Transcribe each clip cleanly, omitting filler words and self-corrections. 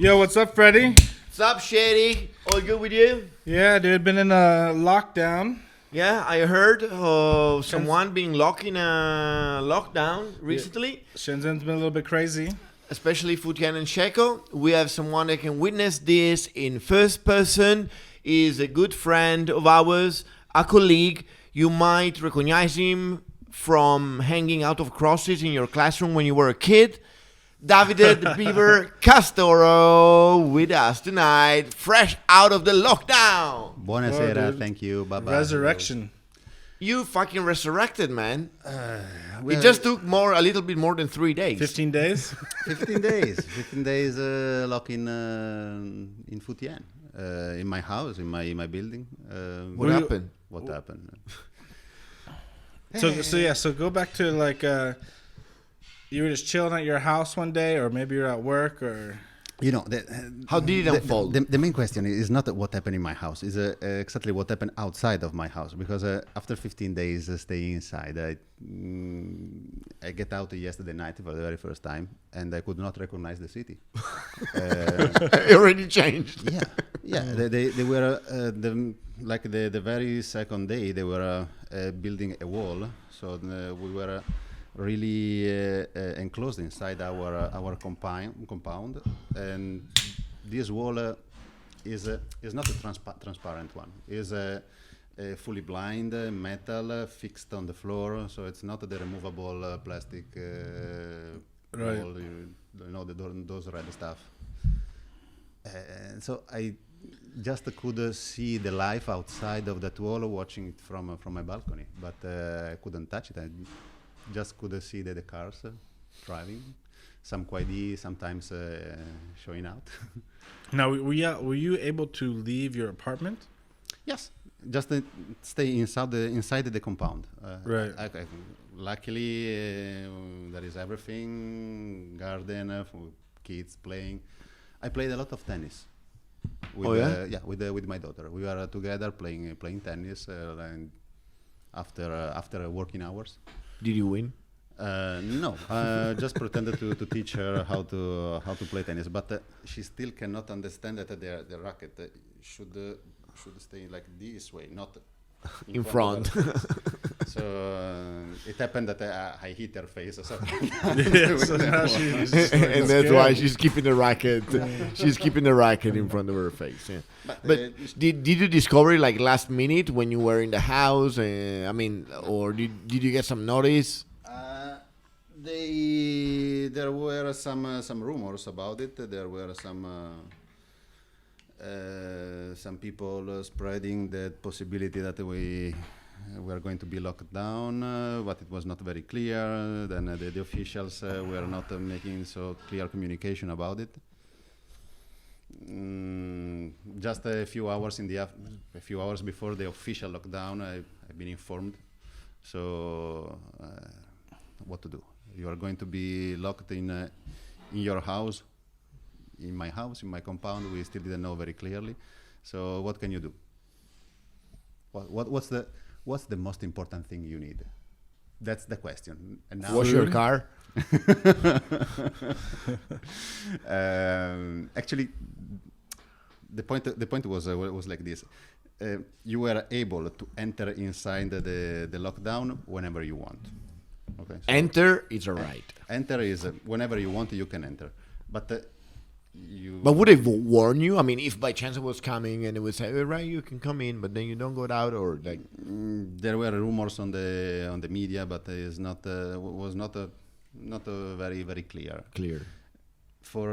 Yo, what's up, Freddie? What's up, Shady? All good with you? Yeah, dude, been in a lockdown. Yeah, I heard of someone being locked in a lockdown recently, Shenzhen's been a little bit crazy. especially Futian and Sheko. We have someone that can witness this in first person. Is a good friend of ours, a colleague. You might recognize him from hanging out of crosses in your classroom when you were a kid. Davide the Beaver Castoro with us tonight, fresh out of the lockdown. Buonasera, dude. thank you, bye-bye. Resurrection. You fucking resurrected, man. It just took a little bit more than 3 days. 15 days? 15 days. 15 days lock in Futian, in my house, in my building. What happened? What happened? So go back to like, you were just chilling at your house one day, or maybe you're at work, or... You know, How did it unfold? The main question is not what happened in my house, it's exactly what happened outside of my house. Because after 15 days staying inside, I get out yesterday night for the very first time, and I could not recognize the city. It already changed. Yeah. They were the very second day they were building a wall, so we were really enclosed inside our compound, and this wall is not a transparent one. Is a fully blind metal fixed on the floor, so it's not the removable plastic Right. wall, those red stuff. So I just could see the life outside of that wall, watching it from my balcony, but I couldn't touch it. I just could see the cars driving, some QID sometimes showing out. Now, were you able to leave your apartment? Yes, just stay inside the compound. Right. Luckily, there is everything, garden for kids playing. I played a lot of tennis. With my daughter. We were together playing tennis and after working hours. Did you win? No, just pretended to teach her how to play tennis, but she still cannot understand that the racket should stay like this way, not In front. So it happened that I hit her face or something. Yeah, so now she's And that's why she's keeping the racket. She's keeping the racket in front of her face. Yeah. But did you discover it like last minute when you were in the house? Or did you get some notice? There were some rumors about it. There were some people spreading the possibility that we were going to be locked down, but it was not very clear. Then the officials were not making so clear communication about it. Just a few hours before the official lockdown, I've been informed. So, what to do? You are going to be locked in your house. In my house, in my compound, we still didn't know very clearly. So what can you do? What's the most important thing you need? That's the question. And now Wash your car? Actually, the point was like this. You were able to enter inside the lockdown whenever you want. Okay. So Enter is a right. enter is whenever you want, you can enter. But But would it warn you? I mean, if by chance it was coming and it would say, "All right, you can come in, but then you don't go out," or like, there were rumors on the media, but it's was not very very clear. For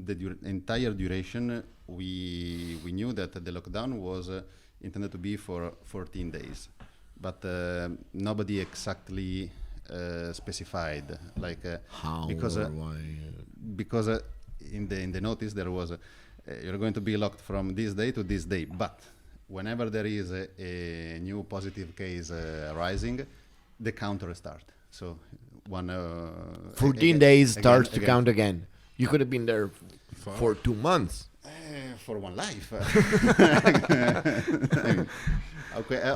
the entire duration, we knew that the lockdown was intended to be for 14 days, but nobody exactly specified like how because or why. because in the notice there was you're going to be locked from this day to this day, but whenever there is a new positive case rising, the count restart. So 14 days starts to count again. You could have been there for 2 months. For one life.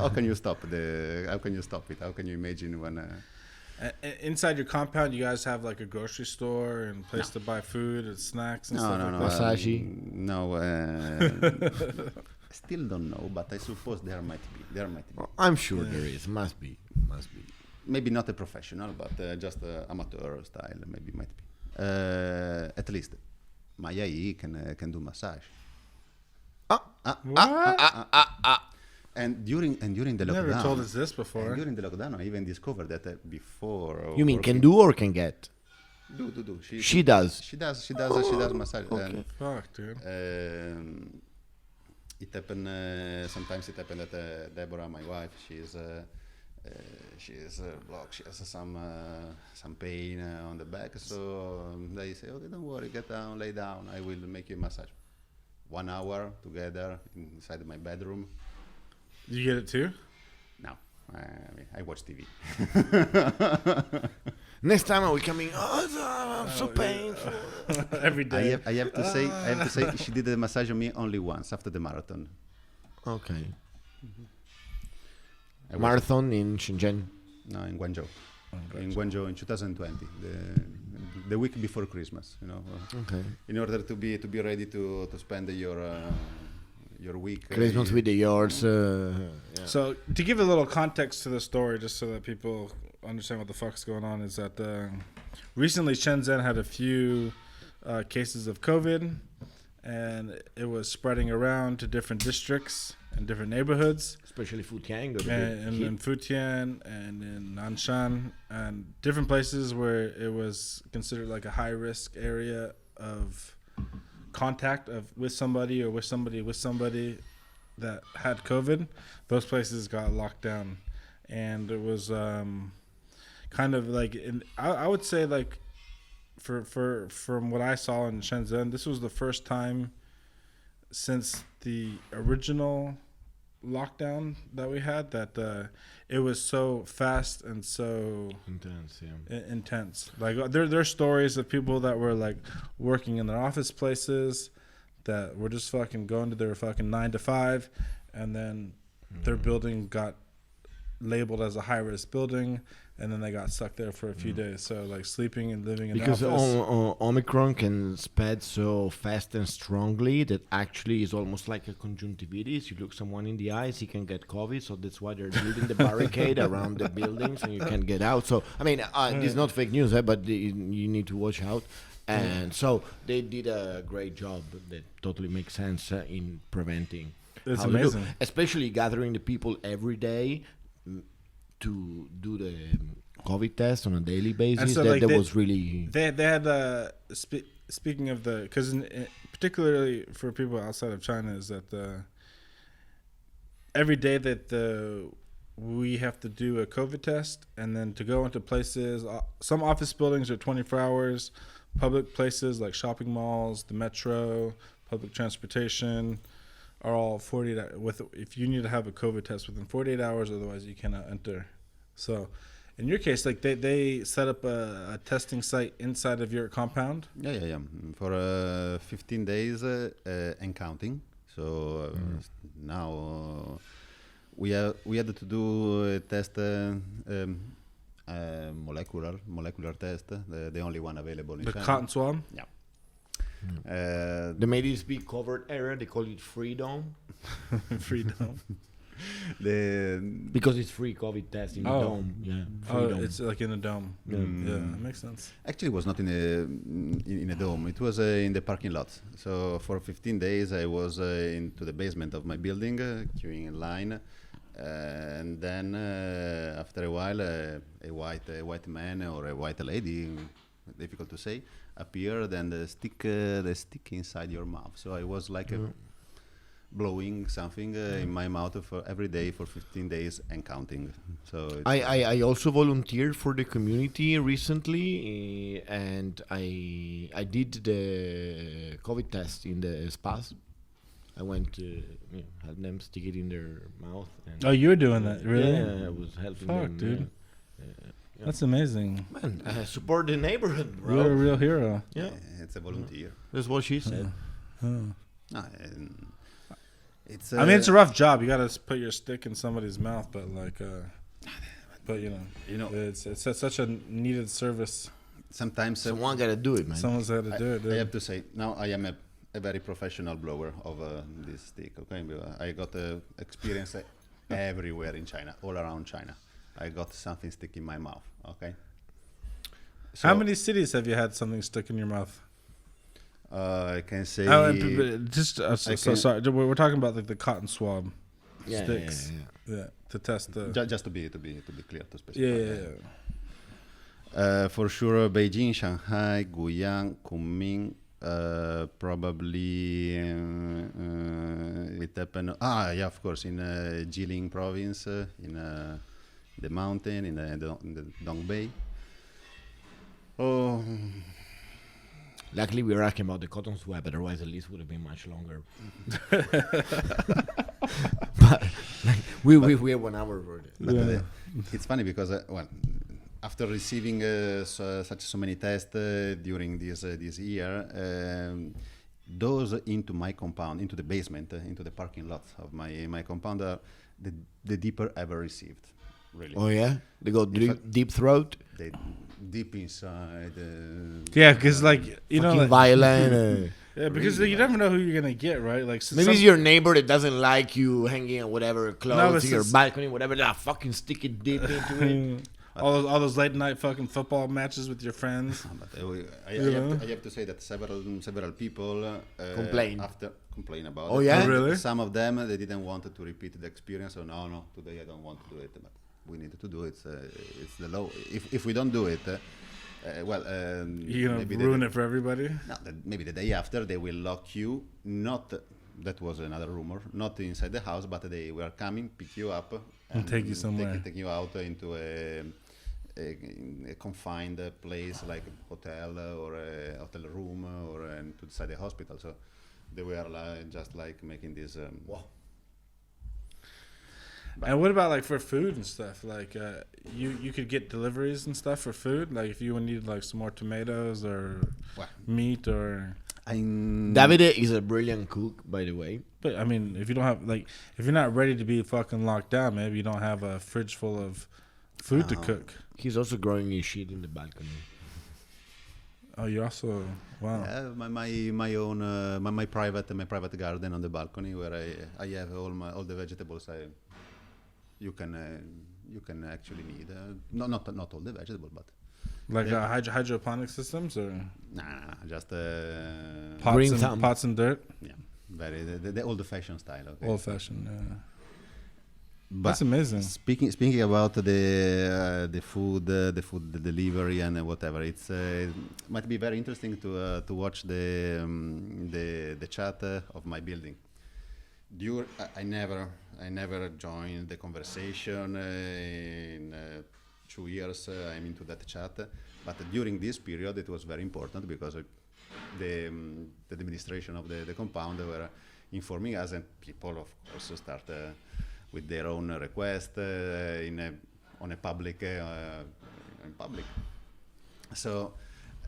How can you stop it? How can you imagine when Inside your compound, you guys have like a grocery store and place to buy food and snacks and stuff No, like no. Massage? No. Still don't know, but I suppose there might be. I'm sure there is. Must be. Maybe not a professional, but just amateur style. Maybe might be. At least, my AI can do massage. What? And during the lockdown. Never told us this before. And during the lockdown, I even discovered that before. You mean can working- do or can get? Do. She does. She does massage. Okay. And, Fuck, dude. it happened. Sometimes it happened that Deborah, my wife, she's blocked. She has some pain on the back. So they say, "Okay, don't worry, get down, lay down. I will make you a massage." 1 hour together inside my bedroom. You get it too? No, I watch TV. Next time I will come in. I'm so painful. Every day. I have to say, she did the massage on me only once after the marathon. Okay. I was- Marathon in Shenzhen. No, in Guangzhou. In Guangzhou in 2020, the week before Christmas. Okay. In order to be ready to spend your week. Christmas with the yards. Yeah. So to give a little context to the story, just so that people understand what the fuck's going on, is that recently Shenzhen had a few cases of COVID, and it was spreading around to different districts and different neighborhoods, Especially Futian. and in Futian and in Nanshan, and different places where it was considered like a high risk area of contact with somebody that had COVID. Those places got locked down, and it was kind of like I would say like from what I saw in Shenzhen, this was the first time since the original lockdown that we had that it was so fast and so Intense, yeah. intense. Like there are stories of people that were like working in their office places that were just fucking going to their fucking 9 to 5, and then their building got labeled as a high risk building, and then they got stuck there for a few days. So like sleeping and living in Because the office. Omicron can spread so fast and strongly that actually is almost like a conjunctivitis. You look someone in the eyes, he can get COVID. So that's why they're building the barricade around the buildings and you can't get out. So, I mean, this is not fake news, but you need to watch out. And so they did a great job that totally makes sense in preventing. It's how to do. amazing. Especially gathering the people every day to do the COVID test on a daily basis. so, that like, that they- was really... They had speaking of the, because particularly for people outside of China, is that every day that we have to do a COVID test, and then to go into places, some office buildings are 24 hours, public places like shopping malls, the metro, public transportation are all 48 if you need to have a COVID test within 48 hours, otherwise you cannot enter. So in your case, like they set up a testing site inside of your compound. Yeah. For 15 days and counting. So now we had to do a test, molecular test, the only one available in The China. cotton swab. Yeah. They made this big covered area. They call it Freedom Freedom. because it's free COVID test in the dome. Yeah, Freedom. It's like in a dome. Yeah. Yeah, that makes sense. Actually, it was not in a dome. It was in the parking lot. So for 15 days, I was into the basement of my building, queuing in line, and then after a while, a white man or a white lady, difficult to say, appeared and stick inside your mouth. So I was like blowing something in my mouth for every day for 15 days and counting. So I also volunteered for the community recently, and I did the COVID test in the spas. I went to help them stick it in their mouth. And Oh, you were doing that, really? Yeah, I was helping Fuck, them. dude. Yeah. That's amazing. Man, support the neighborhood, bro. You're a real hero. Yeah, it's a volunteer. that's what she said. No, and it's. I mean, it's a rough job. You got to put your stick in somebody's mouth, but like, But You know, it's such a needed service. sometimes Someone gotta do it, man. Someone's had to do it. I Dude. have to say, now I am a very professional blower of this stick. Okay, but I got experience everywhere in China, all around China. I got something stick in my mouth. Okay. So, How many cities have you had something stuck in your mouth? I can say. Sorry, we're talking about like the cotton swab Yeah, sticks. Yeah, to test the. Just to be clear, to specify. Yeah. For sure, Beijing, Shanghai, Guiyang, Kunming, probably it happened. Yeah, of course, in Jilin province, in the mountain, in the Dongbei. Oh, Luckily, we were asking about the cotton swab, otherwise the list would have been much longer. But like, we have 1 hour for it. but Yeah. it's funny because after receiving so many tests during this year, those into my compound, into the basement, into the parking lot of my compound, are the deeper ever received. Really, Oh yeah, they go In deep throat, they deep inside. Yeah, because like fucking like, violent. yeah, because you never know who you're gonna get, right? Like Maybe it's your neighbor that doesn't like you hanging on whatever No, clothes it's in your just- balcony, whatever. That fucking stick it deep into it. all those late night fucking football matches with your friends. But I have to say that several people Complain. after complain about Oh, it. yeah? Oh, really? Some of them they didn't want to repeat the experience. So no, today I don't want to do it. But we need to do it. It's the law. If we don't do it, You're gonna maybe ruin it for everybody. maybe the day after they will lock you. Not that was another rumor. Not inside the house, but they were coming, pick you up, And take you somewhere. take you out into a confined place like a hotel or a hotel room or to inside the hospital. So they were just like making this. And what about like for food and stuff? Like you could get deliveries and stuff for food. Like if you need like some more tomatoes or Well, meat or. Davide is a brilliant cook, by the way. But I mean, if you don't have like, if you're not ready to be fucking locked down, maybe you don't have a fridge full of food to cook. He's also growing his shit in the balcony. Oh, you also wow. Yeah, my own my private garden on the balcony where I have all the vegetables you can actually need. Not all the vegetables, but Like hydroponic systems or nah, just Green thumb. pots and dirt, yeah, very the old-fashioned style. Okay. old fashioned. But That's amazing. Speaking about the food, the delivery and whatever, it's might be very interesting to watch the chat of my building. I never joined the conversation in 2 years. I'm into that chat, but during this period it was very important because the administration of the compound were informing us, and people of course start with their own request on a public in public. So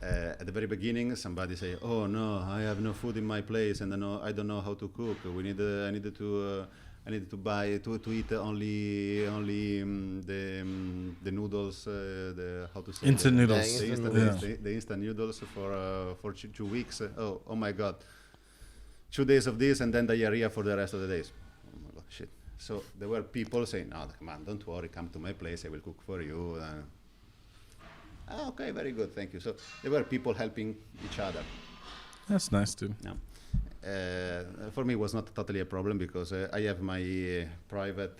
at the very beginning, somebody say, "Oh no, I have no food in my place, and I don't know how to cook. I needed to buy to eat only the noodles, the how to say Instant the- noodles. the instant noodles for 2 weeks. Oh my God, 2 days of this and then diarrhea for the rest of the days. Oh my God, shit. So there were people saying, "No, come on, don't worry, come to my place, I will cook for you." Okay, very good, thank you. So there were people helping each other. That's nice, dude. No. For me, it was not totally a problem because I have my private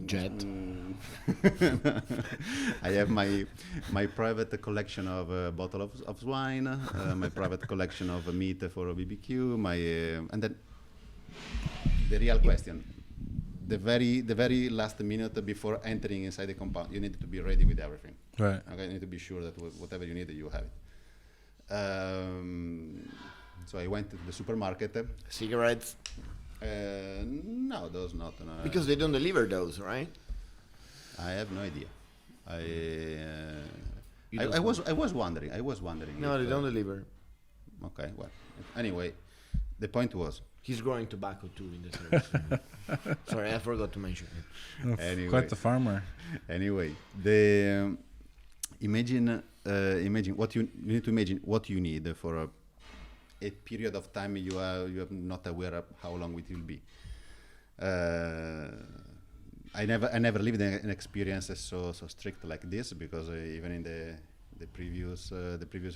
Jet. I have my private collection of bottle of wine, my private collection of meat for a BBQ, and then the real question. The very last minute before entering inside the compound, you need to be ready with everything. Right. Okay, you need to be sure that whatever you need, you have it. So I went to the supermarket. Cigarettes? No, those not. No, Because they don't deliver those, right? I have no idea. You I don't was wondering. No, if, they don't deliver. Okay, well, anyway, the point was He's growing tobacco too in the service. Sorry, I forgot to mention it. Anyway. Quite the farmer. Anyway, imagine what you need to imagine what you need for a period of time you are not aware of how long it will be. I never lived an experience so strict like this, because even in the previous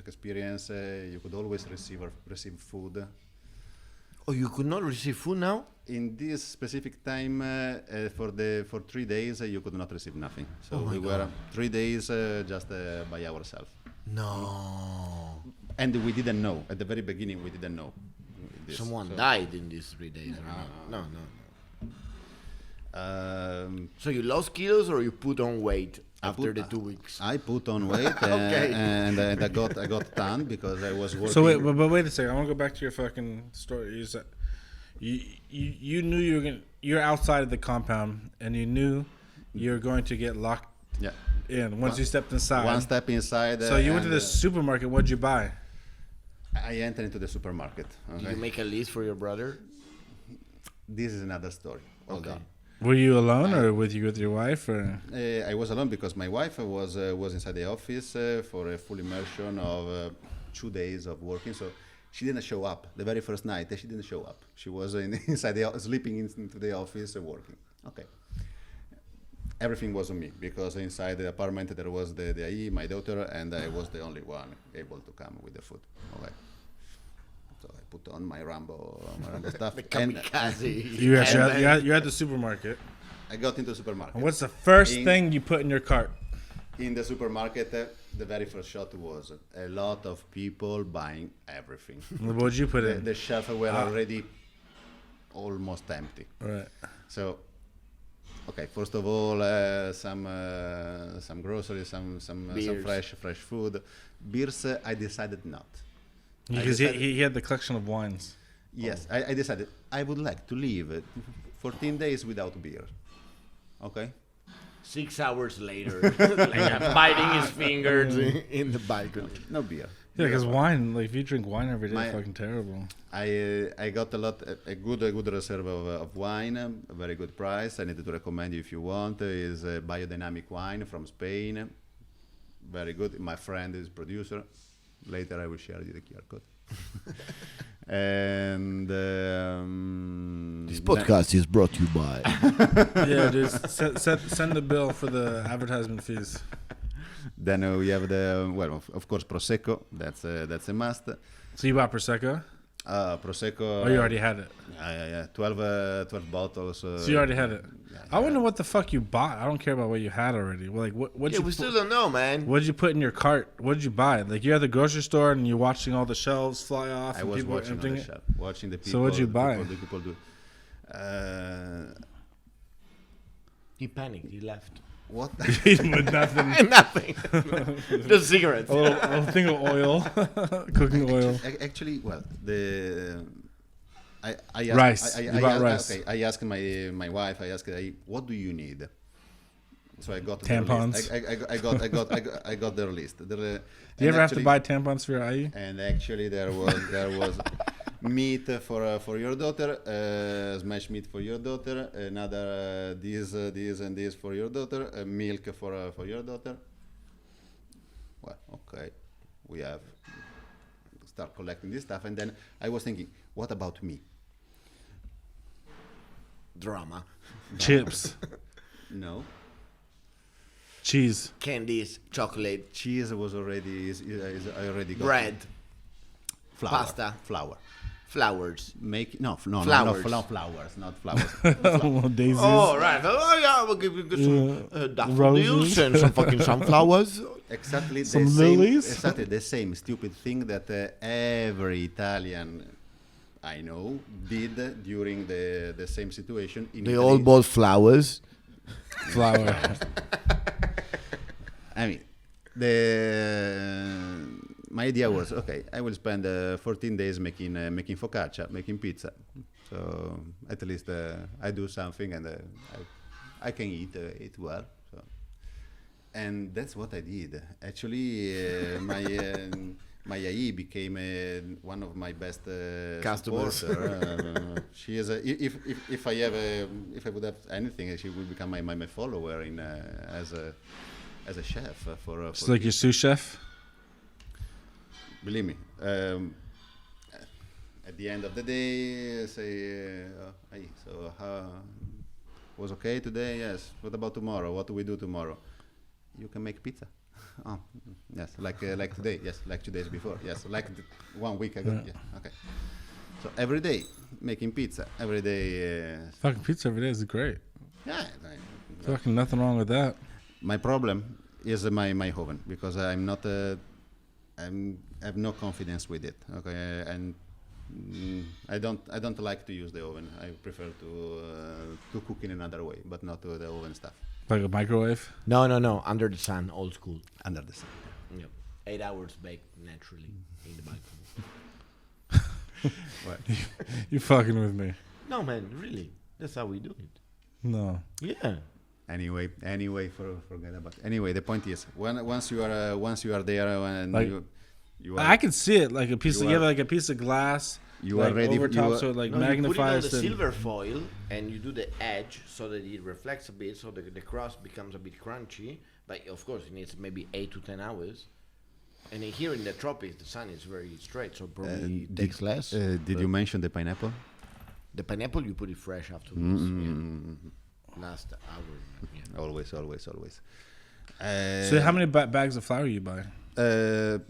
experience you could always receive food. Oh, you could not receive food now? In this specific time, for 3 days, you could not receive nothing. So we were 3 days just by ourselves. No. And we didn't know. At the very beginning, we didn't know. This. Someone So- died in these 3 days. No. So you lost kilos or you put on weight after the 2 weeks? I put on weight Okay. and I got tan because I was working. So wait, but wait a second. I want to go back to your fucking story. You said you knew you're outside of the compound and you knew you're going to get locked Yeah. in once you stepped inside. One step inside. So you went to and, the supermarket. What'd you buy? I entered into the supermarket. Did Okay? you make a list for your brother? This is another story. Hold Okay. on. Were you alone or with your wife or? I was alone because my wife was inside the office for a full immersion of 2 days of working. So she didn't show up the very first night. She didn't show up. She was inside sleeping into the office working. Okay. Everything was on me because inside the apartment there was the IE, my daughter, and I was the only one able to come with the food. Okay. So I put on my Rambo stuff. The and kamikaze. You're at the supermarket. I got into the supermarket. And what's the first In- thing you put in your cart? In the supermarket, the very first shot was a lot of people buying everything. What'd you put in? The shelves were already almost empty. Right. So, okay, first of all, some groceries, some Beers. fresh food. Beers, I decided not. Because decided- he had the collection of wines. Yes, I decided I would like to live 14 days without beer. Okay. 6 hours later, like biting his fingers in the balcony. No beer. Yeah, because wine, like if you drink wine every day, My- it's fucking terrible. I got a good reserve of wine, a very good price. I need to recommend you if you want. Is biodynamic wine from Spain, very good. My friend is producer. Later I will share you the QR code. And This podcast is brought to you by. Yeah, just send the bill for the advertisement fees. then we have of course Prosecco. That's a must. So you bought Prosecco? Prosecco. Oh, you already had it. Yeah. 12 bottles. So you already had it. Yeah, I wonder what the fuck you bought. I don't care about what you had already. Well, like what Yeah, you we still don't know, man. what did you put in your cart? What did you buy? Like you're at the grocery store and you're watching all the shelves fly off. I and was people watching on emptying the it. shelf, watching the people. So what'd you buy? The people do. He panicked. He left. What? With nothing. Nothing. Just cigarettes. A little thing of oil, cooking oil. Actually, well, I Rice. You bought rice. Okay, I asked my wife. I asked her, what do you need? So I got Tampons. Their list. I got their list. Do you ever have to buy tampons for your IE? And actually, there was meat for your daughter, smashed meat for your daughter, another this and this for your daughter, milk for your daughter. Well, okay, we have start collecting this stuff, and then I was thinking, what about me? Drama. Chips, No, cheese. Candies. Chocolate. cheese was already I already got Bread. flour, pasta. flour. Flowers. Make Flowers. not flowers, not flowers. Daisies. Oh, right. Oh, yeah. We'll give you some daffodils Roses. and some fucking sunflowers. Exactly Some the same. lilies? Exactly the same stupid thing that every Italian I know did during the same situation. In They Italy. all bought flowers. Flour. I mean, my idea was okay. I will spend 14 days making focaccia, making pizza. So at least I do something, and I can eat well. So. And that's what I did. Actually, my AI became one of my best Customers. supporter. She is if I have if I would have anything, she would become my follower in as a chef for. It's like your sous chef. Believe me. At the end of the day, say, hey, so was okay today? Yes. What about tomorrow? What do we do tomorrow? You can make pizza. Oh, yes. Like today. Yes. Like 2 days before. Yes. Like 1 week ago. Yeah. Okay. So every day making pizza. Every day. Fucking pizza every day is great. Yeah. Fucking nothing wrong with that. My problem is my oven because I'm not. I have no confidence with it. Okay. And I don't like to use the oven. I prefer to cook in another way, but not the oven stuff. Like a microwave. No. Under the sun, old school. Under the sun. Yep. 8 hours baked naturally in the microwave. What? You fucking with me? No, man, really. That's how we do it. No. Yeah. Anyway, forget about. Anyway, the point is, once you are there, and Like, you are, I can see it like a piece. You You have are- like a piece of glass. you like are ready. over You top, are- so it like No, you put it on magnifies the and- silver foil, and you do the edge so that it reflects a bit, so the crust becomes a bit crunchy. But of course, it needs maybe 8 to 10 hours. And here in the tropics, the sun is very straight, so probably takes less. did you mention the pineapple? The pineapple, you put it fresh afterwards. Yeah. Last hour. Yeah. Always. So how many bags of flour you buy? 10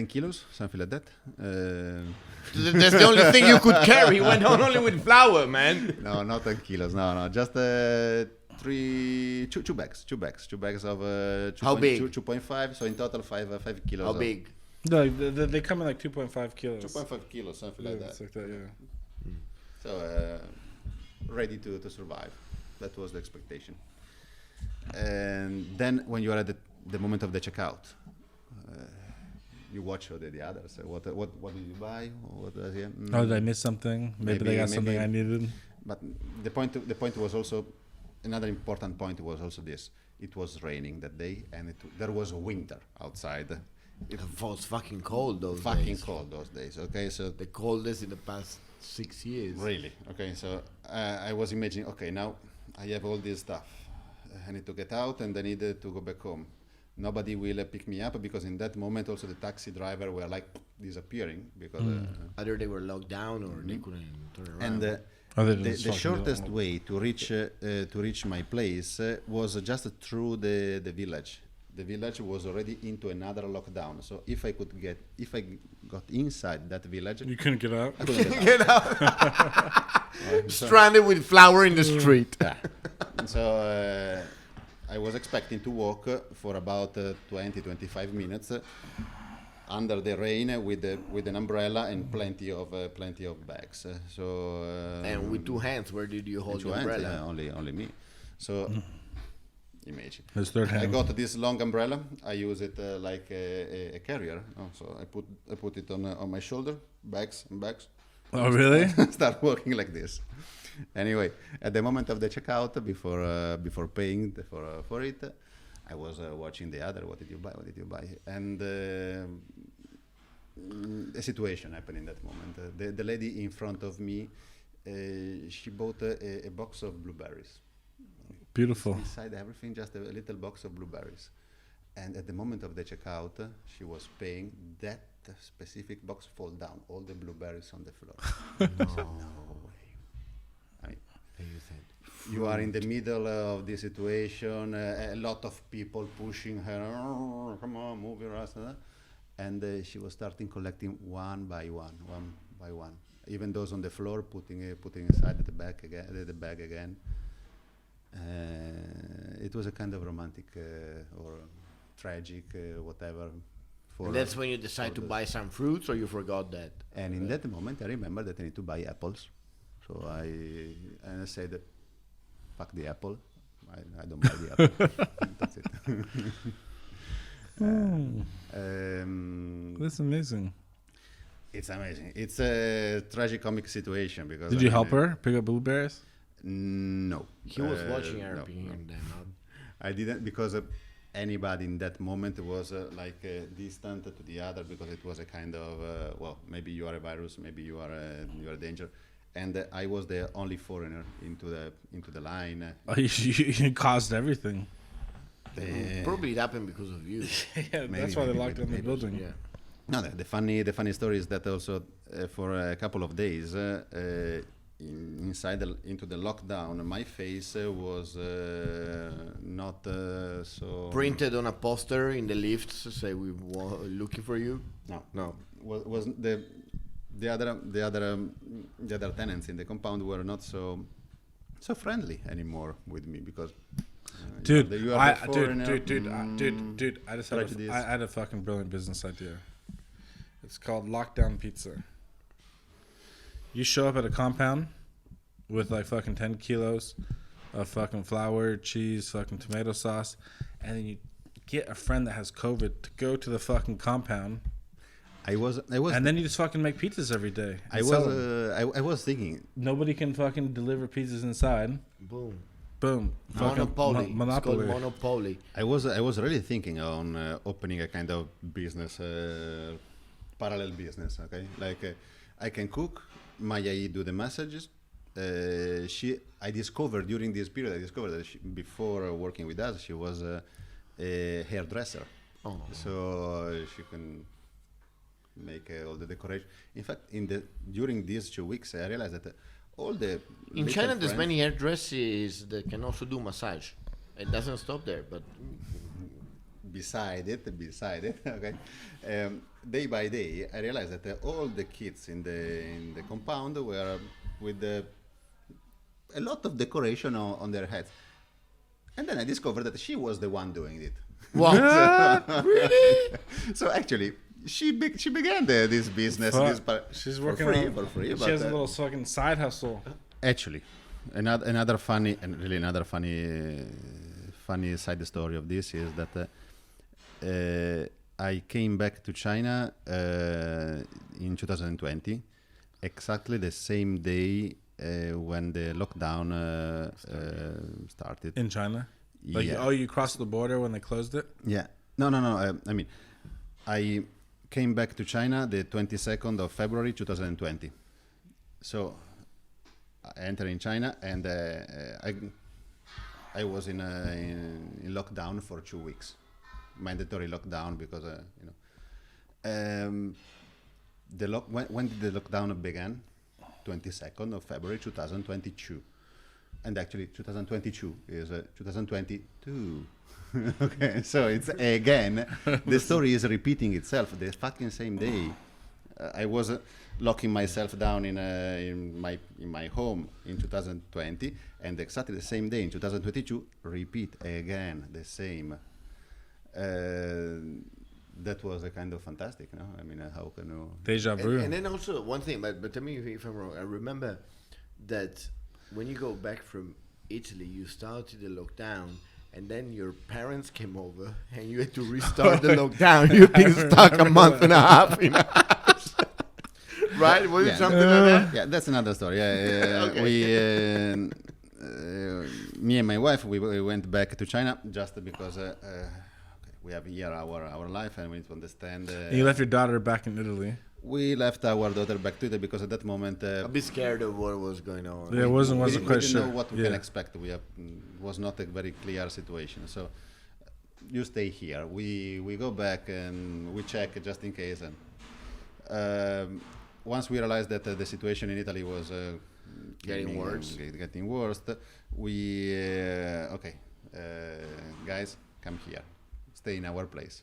kilos, something like that. That's the only thing you could carry. Went on only with flour, man. No, not 10 kilos. No, just two bags of How big? 2.5. So in total 5 kilos. How big? No, they come in like 2.5 kilos. 2.5 kilos, something Yeah, like that. it's like that. Yeah. So ready to survive. That was the expectation. And then when you are at the moment of the checkout, you watch the others. What did you buy? What was here? Oh, did I miss something? Maybe they got something I needed. But the point was also another important point was also this. It was raining that day, and there was a winter outside. It was fucking cold those fucking days. cold those days. Okay, so The coldest in the past 6 years. really, okay. So I was imagining, okay, now I have all this stuff. I need to get out, and I need to go back home. Nobody will pick me up because in that moment also the taxi driver were like disappearing because Either they were locked down or they couldn't turn around. and Oh, they the didn't fucking shortest do it. way to reach my place was just through the village. The village was already into another lockdown. So if I got inside that village, You couldn't get out. I couldn't get Get out. out. Stranded with flour in the street. Yeah. So I was expecting to walk for about 20-25 minutes under the rain with an umbrella and plenty of bags. And with two hands, where did you hold two the hands, umbrella? yeah, only me. So imagine. His third I hand. got this long umbrella. I use it like a carrier. So I put it on my shoulder, bags. Oh, really? Start walking like this. Anyway, at the moment of the checkout, before paying for it, I was watching the other. What did you buy? And a situation happened in that moment. The lady in front of me, she bought a box of blueberries. Beautiful. Beside everything, just a little box of blueberries. And at the moment of the checkout, she was paying. That specific box fall down, all the blueberries on the floor. No. way. I mean, And you said, you are in the middle of this situation, a lot of people pushing her, "Oh, come on, move your ass," and she was starting collecting one by one. Even those on the floor, putting inside the bag again. It was a kind of romantic or tragic, whatever. And that's when you decide to buy some fruits, or you forgot that? And in that moment, I remember that I need to buy apples. So I said, fuck the apple. I don't buy the apple. That's it. That's amazing. It's amazing. It's a tragicomic situation because. Did you help her pick up blueberries? No. He was watching her no, picking no. them up. I didn't because anybody in that moment was distant to the other, because it was a kind of well, maybe you are a virus, maybe you are a danger, and I was the only foreigner into the line. Oh, you caused everything. Probably it happened because of you. Yeah, that's why they locked down the building. Yeah. No, the funny story is that also for a couple of days into the lockdown, my face was not so Printed on a poster in the lift to say we were looking for you. No. Was the other tenants in the compound were not so friendly anymore with me, because Dude, you are the foreigner. dude, I had a fucking brilliant business idea. It's called Lockdown Pizza. You show up at a compound with like fucking 10 kilos of fucking flour, cheese, fucking tomato sauce, and then you get a friend that has COVID to go to the fucking compound. I was, and then you just fucking make pizzas every day. I was thinking, nobody can fucking deliver pizzas inside. Boom. Monopoly. It's called Monopoly. I was really thinking on opening a kind of business, parallel business. Okay, like I can cook. Maya do the messages. I discovered during this period. That before working with us, she was a hairdresser. Oh. So she can make all the decoration. In fact, during these 2 weeks, I realized that all the in little China, there's friends- many hairdressers that can also do massage. It doesn't stop there, but beside it, okay. Day by day, I realized that all the kids in the compound were with a lot of decoration on their heads, and then I discovered that she was the one doing it. what? Really? So actually, she began this business. She's for working for free. She But, has a little fucking side hustle. actually, another funny funny side story of this is that I came back to China in 2020, exactly the same day when the lockdown started. In China? Like, Yeah. oh, you crossed the border when they closed it? Yeah. No. I mean, I came back to China the 22nd of February 2020. So I entered in China, and I was in lockdown for 2 weeks, mandatory lockdown, because when did the lockdown begin? 22nd of February 2022. And actually 2022 is 2022. Okay, so it's again, the story is repeating itself. The fucking same day, I was locking myself down in my home in 2020, and exactly the same day in 2022, repeat again the same. That was a kind of fantastic, no? I mean, how can you? Deja vu. And then also one thing, but tell me if I'm wrong. I remember that when you go back from Italy, you started the lockdown, and then your parents came over, and you had to restart the lockdown. You've been stuck a month and a half in a house. Right? Was it something like that? Yeah, that's another story. Yeah, Okay. Me and my wife, we went back to China just because we have here our life, and we need to understand. And you left your daughter back in Italy. We left our daughter back to Italy because at that moment A bit scared of what was going on. Yeah, wasn't we quite didn't sure. know what we Yeah. can expect. Was not a very clear situation. So you stay here. We go back and we check just in case. And once we realized that the situation in Italy was Getting worse. getting worse, we guys, come here, stay in our place.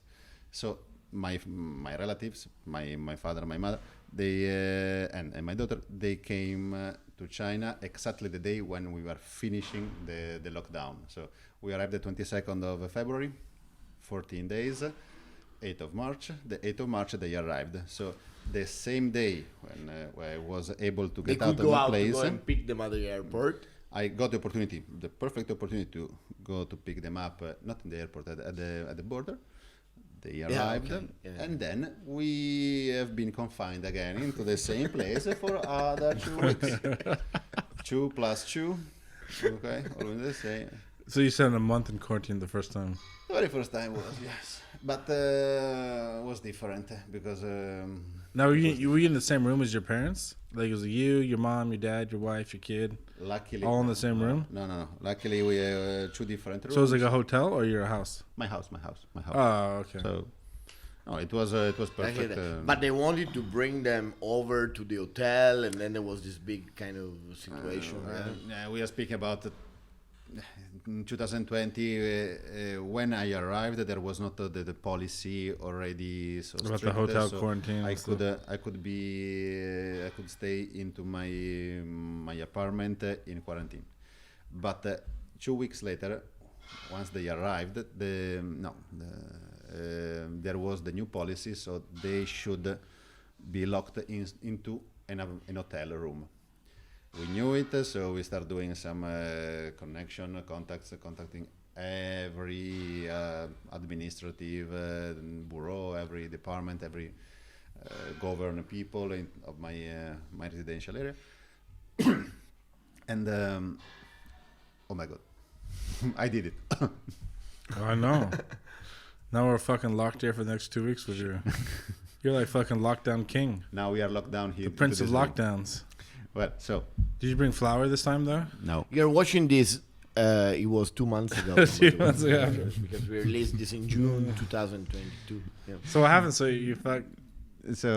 So my relatives, my father, my mother, they and my daughter, they came to China exactly the day when we were finishing the lockdown. So we arrived the 22nd of February, 14 days, 8th of March. The 8th of March they arrived. So the same day when I was able to They get could out of go my out to place, go and pick them at the airport. I got the perfect opportunity to go to pick them up, not in the airport, at the border. They arrived, okay, yeah. and then we have been confined again into the same place for other 2 weeks. 2 plus 2, okay, always the same. So you spent a month in quarantine the first time. The very first time was, yes. But was different because... Now, were you in the same room as your parents? Like, it was you, your mom, your dad, your wife, your kid? luckily... All in the same room? No. Luckily, we have two different rooms. So it was like a hotel or your house? My house. Oh, okay. So, no, it was perfect. But they wanted to bring them over to the hotel, and then there was this big kind of situation. We are speaking about in 2020 when I arrived. There was not the policy already so About strict, the hotel so quarantine. I and stuff. I could stay into my apartment in quarantine. But 2 weeks later, once they arrived, there was the new policy, so they should be locked into an hotel room. We knew it, so we started doing some contacting every administrative bureau, every department, every government people of my residential area. And oh my god, I did it. Oh, I know. Now we're fucking locked here for the next 2 weeks with you. You're like fucking lockdown king. Now we are locked down here. The prince of into this room. lockdowns. Well, so Did you bring flour this time, though? no. You're watching this. It was 2 months ago. 2 months ago. Because we released this in June 2022. Yeah. So what happened? So you fuck... So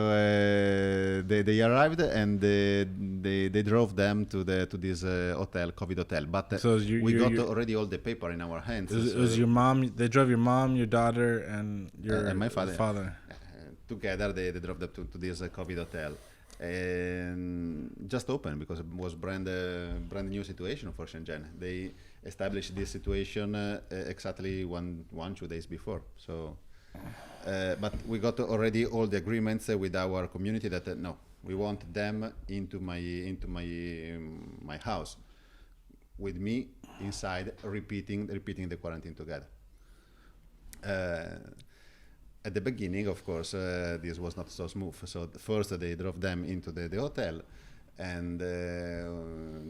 they arrived and they drove them to this hotel, COVID hotel. But So we got already all the paper in our hands. It was your mom. They drove your mom, your daughter, and your and my father. Uh, Together they drove them to this COVID hotel. And just open because it was brand new situation for Shenzhen. They established this situation exactly 2 days before. So, but we got already all the agreements with our community that no, we want them into my house, with me inside, repeating the quarantine together. At the beginning, of course, this was not so smooth. So first they drove them into the hotel, and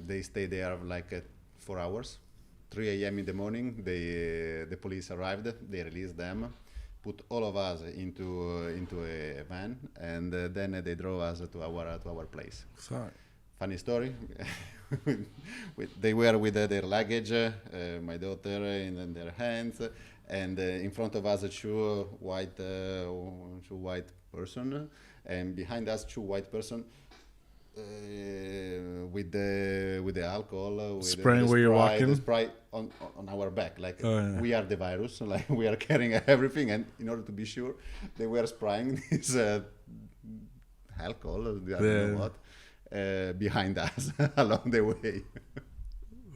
they stayed there like 4 hours. 3 a.m. in the morning, the police arrived. They released them, put all of us into a van, and then they drove us to our place. fuck. Funny story. They were with their luggage, my daughter in their hands, and in front of us two white person, and behind us 2 white person with the alcohol, with Spraying the where you're Sprite, walking? the Sprite on our back, like Oh, yeah. we are the virus, like we are carrying everything, and in order to be sure, they were spraying this alcohol, I don't know what, behind us along the way.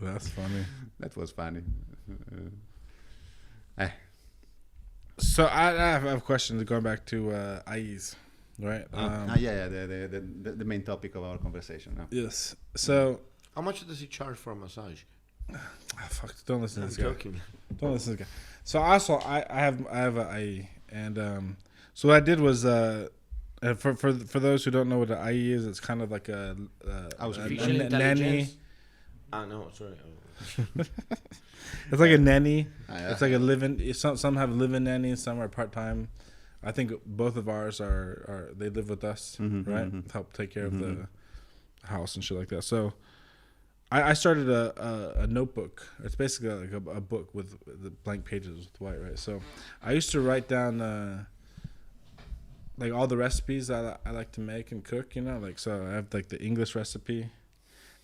That's funny. That was funny. So I have a question going back to IEs, right? Yeah, the main topic of our conversation. No? Yes. So, How much does he charge for a massage? fuck, don't listen to I'm this guy. joking. Don't listen to this guy. So also, I have a IE, and so what I did was for those who don't know what an IE is, it's kind of like a Artificial nanny. intelligence. No, sorry. It's like a nanny. Yeah. It's like a live-in. Some have live-in nannies. Some are part-time. I think both of ours are they live with us, right? Help take care of the house and shit like that. So I started a notebook. It's basically like a book with the blank pages with white, right? So I used to write down like all the recipes I like to make and cook, you know, like, so I have like the English recipe,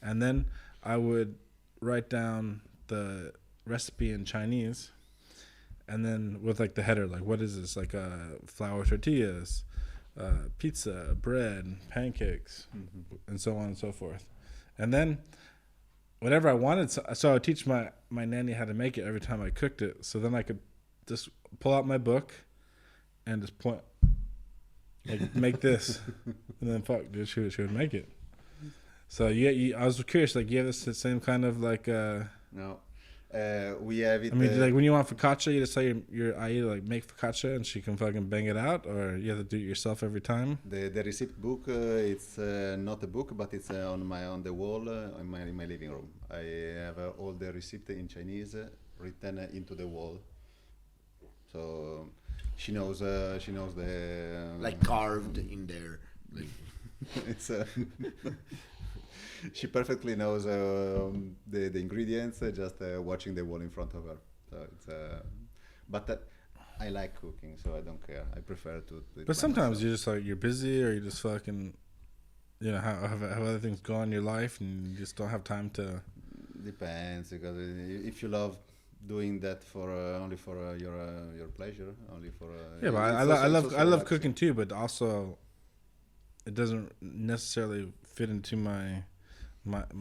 and then I would write down the recipe in Chinese, and then with like the header, like, what is this, like flour tortillas, pizza, bread, pancakes, and so on and so forth. And then whatever I wanted, so I would teach my nanny how to make it every time I cooked it, so then I could just pull out my book and just point, like, make this, and then fuck, dude, she would make it. So I was curious, like, you have this same kind of like No, we have it. I mean, like when you want focaccia, you just tell your IE to like make focaccia and she can fucking bang it out, or you have to do it yourself every time. The receipt book, it's not a book, but it's on the wall in my living room. I have all the receipt in Chinese written into the wall. So she knows the Like carved in there. Like, it's she perfectly knows the ingredients just watching the wall in front of her. So it's but I like cooking, so I don't care. I prefer to do it But by sometimes myself. you're just like you're busy, or you just fucking, have other things go on in your life, and you just don't have time to. Depends, because if you love doing that for only for your pleasure, only for Yeah, but it's I also- it's love also I love relaxing. cooking too, but also, it doesn't necessarily fit into my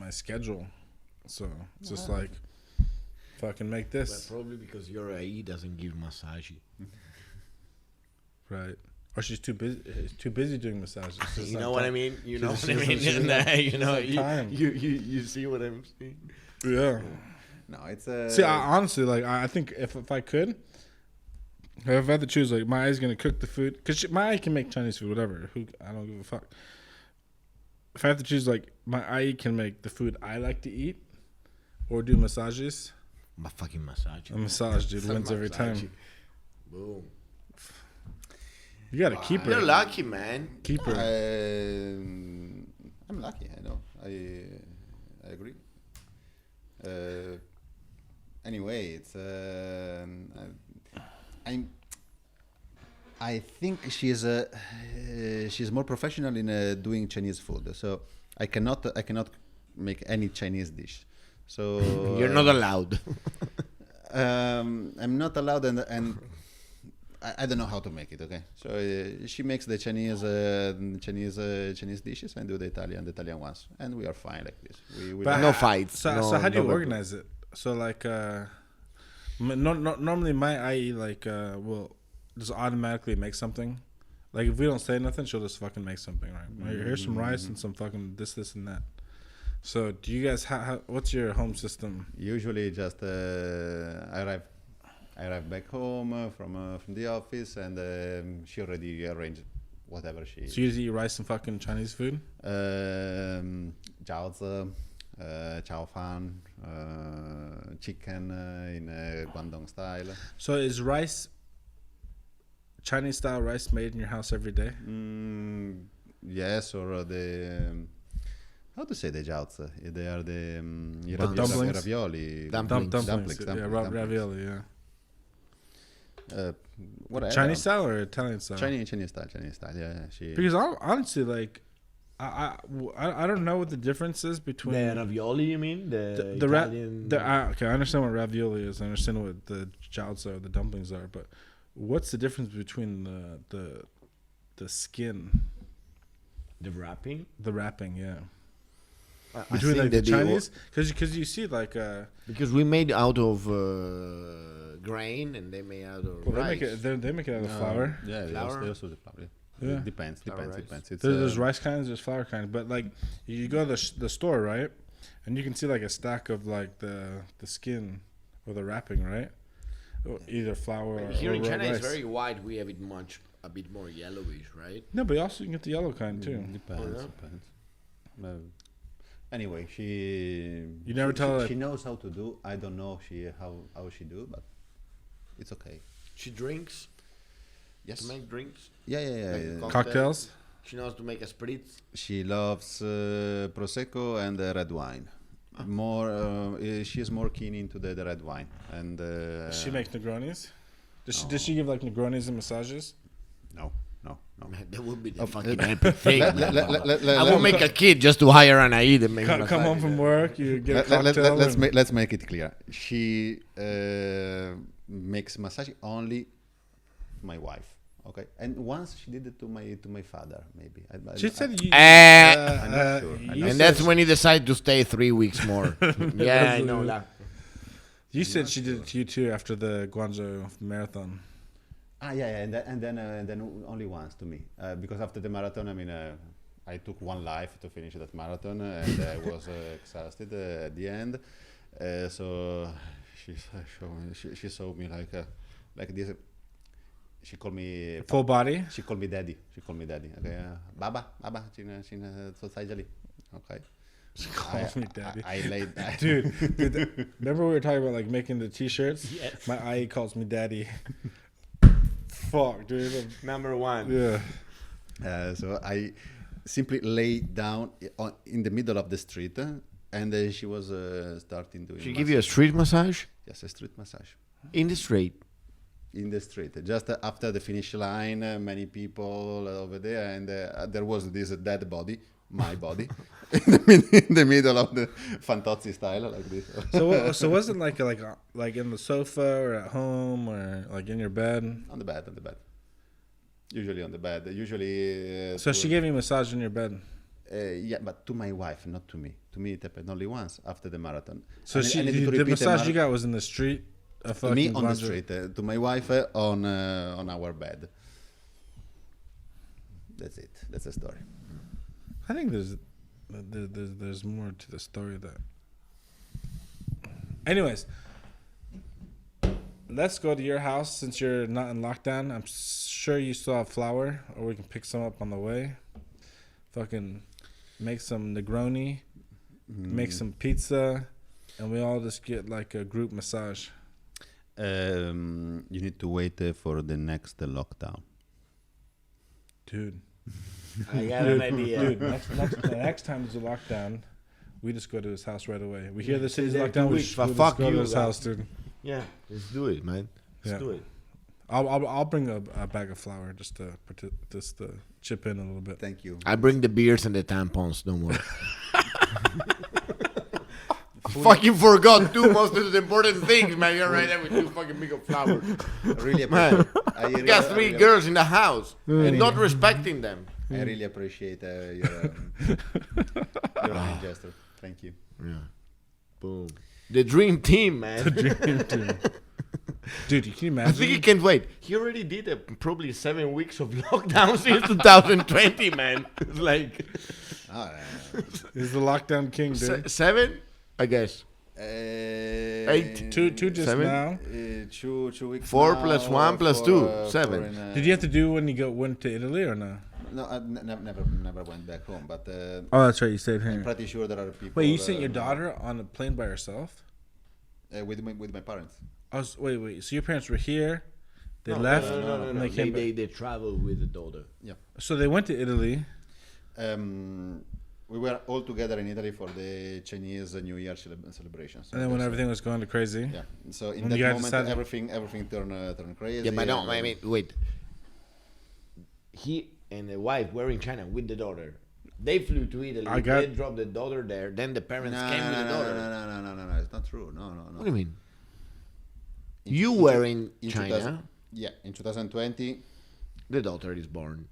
schedule, so it's just like, fucking make but this probably because your AE doesn't give massage. right, or she's too busy doing massages. She doesn't You have know what I time. mean? You know She what I doesn't- mean? she doesn't have- You know, doesn't have time. you see what I'm saying? Yeah. No, it's See, honestly, like I think if I could, if I had to choose, like my eye's gonna cook the food, because my eye can make Chinese food, whatever. I don't give a fuck. If I have to choose, like my eye can make the food I like to eat, or do massages. My fucking massage. A massage, dude, wins every time. Boom. You gotta keep her. You're lucky, man. Keep her. I'm lucky. I know. I agree. Anyway, it's I think she's more professional in doing Chinese food. So I cannot make any Chinese dish. So You're not allowed. I'm not allowed, and I don't know how to make it. Okay, so she makes the Chinese dishes, and do the Italian ones, and we are fine like this. We But No fights. So, no, so how do you no- organize it? So like, normally my IE like will just automatically make something. Like if we don't say nothing, she'll just fucking make something. Right? Here's some rice and some fucking this and that. So do you guys what's your home system? usually just I arrive back home from the office, and she already arranged whatever she. So you just eat rice and fucking Chinese food? Jiaozi, chow fan, chicken in Guangdong style. So is rice Chinese style rice made in your house every day? Yes, or the how to say the jiaozi? They are the dumplings? ravioli. Dumplings. Dumplings. Yeah, ravioli. Yeah. Whatever. Chinese style or Italian style? Chinese style. Yeah, she. Because honestly, like, I don't know what the difference is between The ravioli, you mean? The Italian... okay, I understand what ravioli is. I understand what the jiaozi or the dumplings are, but what's the difference between the skin, The wrapping? the wrapping? Yeah, I between think like the that they Chinese, because you see like because we made out of grain and they made out of well, rice. they make it out of flour. Yeah, Flour? they also do flour. Yeah. It depends. rice. It's, There's rice kinds, there's flour kinds, but like you go to the store, right, and you can see like a stack of like the skin or the wrapping, right, or either flour or Here in or China, rice. it's very white. We have it a bit more yellowish, right? No, but also you can get the yellow kind too. Depends. Anyway, she. You never tell her- She knows how to do. I don't know how she do, but it's okay. She drinks. Yes. To make drinks. Yeah. Like Cocktails. She knows to make a spritz. She loves prosecco and red wine. She is more keen into the red wine, and Does she make Negronis? Does she give like Negronis and massages? no. Man, that would be the Oh, fucking epic thing. let- man. let- let- I let- will make a kid just to hire an AID and make Come massage. home from work, you get a cocktail. Let's make it clear. She makes massage only my wife. Okay, and once she did it to my father, maybe. She said you. I'm not sure. you And said- that's when he decided to stay 3 weeks more. Yeah, I know that. You said she did it to you too after the Guangzhou marathon. Yeah, and then only once to me, because after the marathon, I mean, I took one life to finish that marathon, and I was exhausted at the end. So she saw me like this. She called me Full body. She called me daddy. Okay, Baba, China, so Okay, She calls me daddy. I laid Dude, remember we were talking about like making the t-shirts? Yes. My IE calls me daddy. Fuck, dude. Number one. Yeah. So I simply lay down in the middle of the street, and she was starting doing. She give you a street massage? Yes, a street massage. In the street. In the street, just after the finish line, many people over there, and there was this dead body, my body, in the middle of the Fantozzi style, like this. So wasn't like in the sofa or at home or like in your bed? On the bed. Usually on the bed. Usually. So she gave you a massage in your bed. Yeah, but to my wife, not to me. To me, it happened only once after the marathon. So I needed to the repeat massage you got was in the street. To me on the street. To my wife on our bed. That's it. That's the story. I think there's more to the story that. Anyways, let's go to your house since you're not in lockdown. I'm sure you still have flour, or we can pick some up on the way. Fucking make some Negroni, make some pizza, and we all just get like a group massage. You need to wait for the next lockdown. Dude. I got an idea. Dude, the next time there's a lockdown, we just go to his house right away. We hear the city's there locked down, 2 we weeks, just but we'll fuck go to you, his man. house, dude. Yeah, let's do it, man. Let's Yeah. do it. I'll bring a bag of flour just to chip in a little bit. Thank you. I bring the beers and the tampons, don't worry. Fucking forgot two most of the important things, man. You're right there with two fucking big of flowers. Really Man, appreciate. you got three girls in the house and not respecting them. I really appreciate your kind gesture. Thank you. Yeah. Boom. The dream team, man. Dude, can you I imagine? think he can't wait. He already did probably 7 weeks of lockdown since 2020, man. It's like He's the lockdown king, dude. 7, I guess. 8. Two just 7? now. 2 weeks. 4 now, plus 1 plus for, 2, for 7. in, Did you have to do when you went to Italy or no? No, I never went back home. But Oh, that's right. You stayed I'm here. pretty sure there are people. Wait, you sent your daughter on a plane by herself? with my parents. Wait. So your parents were here, they left, No. and they came back. They traveled with the daughter. Yeah. So they went to Italy. We were all together in Italy for the Chinese New Year celebrations. And then when everything was going to crazy. Yeah. So in When that you guys moment, decided- everything turned crazy. Yeah, but no, and, I mean, wait. He and the wife were in China with the daughter. They flew to Italy. They dropped the daughter there. Then the parents came with the daughter. No, it's not true. No. What do you mean? You were in China. 2000 yeah, in 2020, The daughter is born.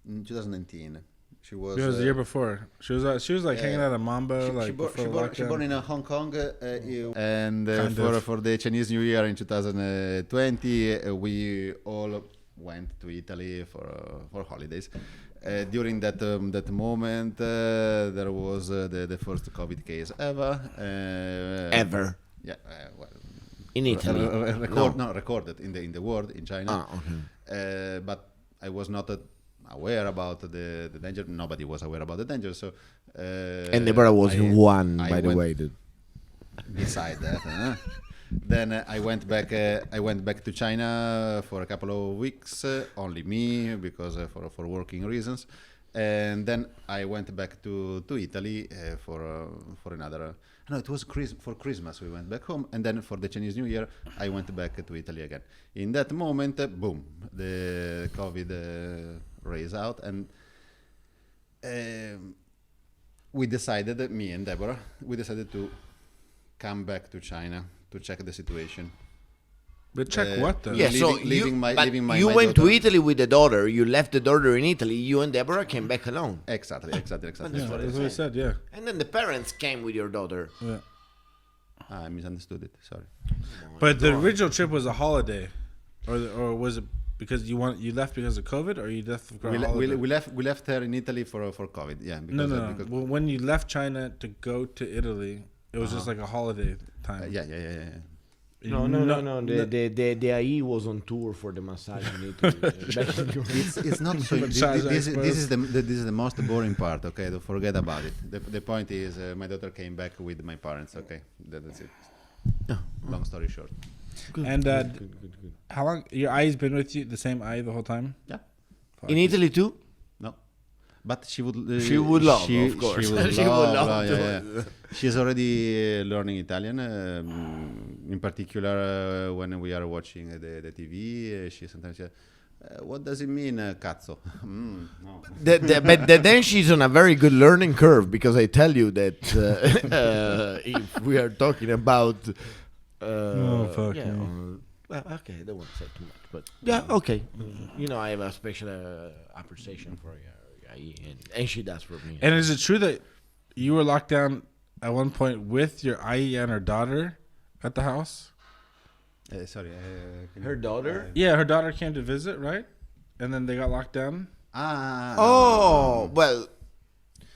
in 2019, she was. It was the year before. She was like hanging out at Mambo, She, like she, before she lockdown. born in Hong Kong, and Kind of. for the Chinese New Year in 2020, we all went to Italy for holidays. During that moment, there was the first COVID case ever. Ever. Yeah. Well, In Italy. recorded in the world in China. Okay. But I was not aware about the danger. Nobody was aware about the danger. So. And Deborah was in one, I by the went- way. Dude. Beside that, then I went back. I went back to China for a couple of weeks. Only me, because for working reasons. And then I went back to Italy for another. No, it was for Christmas. We went back home, and then for the Chinese New Year, I went back to Italy again. In that moment, boom, the COVID raised out, and we decided, me and Deborah, we decided to come back to China to check the situation. But check what though? Yeah, so leaving my you went to daughter. Italy with the daughter. You left the daughter in Italy. You and Deborah came back alone. Exactly. Yeah, That's what that's I'm what I said. Yeah. And then the parents came with your daughter. Yeah. I misunderstood it. Sorry. But the original trip was a holiday, or was it because you left because of COVID, or you left for a holiday? We left her in Italy for COVID. Yeah. No. Because, Well, when you left China to go to Italy, it was just like a holiday time. yeah. No. The AE was on tour for the massage in Italy. It's not so. Massage This experts. is the most boring part. Okay, don't forget about it. The point is, my daughter came back with my parents. Okay, that's it. Long story short. And how long your eye's been with you? The same eye the whole time? Yeah. In Italy too? No, but she would. She would love, of course. She would She would love. love Yeah. She's already learning Italian. In particular, when we are watching the TV, she sometimes says, "What does it mean, cazzo?" No. But then she's on a very good learning curve, because I tell you that if we are talking about fuck yeah, me. well, okay, I don't want to say too much, but yeah, okay. You know, I have a special appreciation for IE, and she does for me. And is it true that you were locked down at one point with your IE and her daughter at the house? Sorry. Her daughter? Yeah, her daughter came to visit, right? And then they got locked down? Oh, well,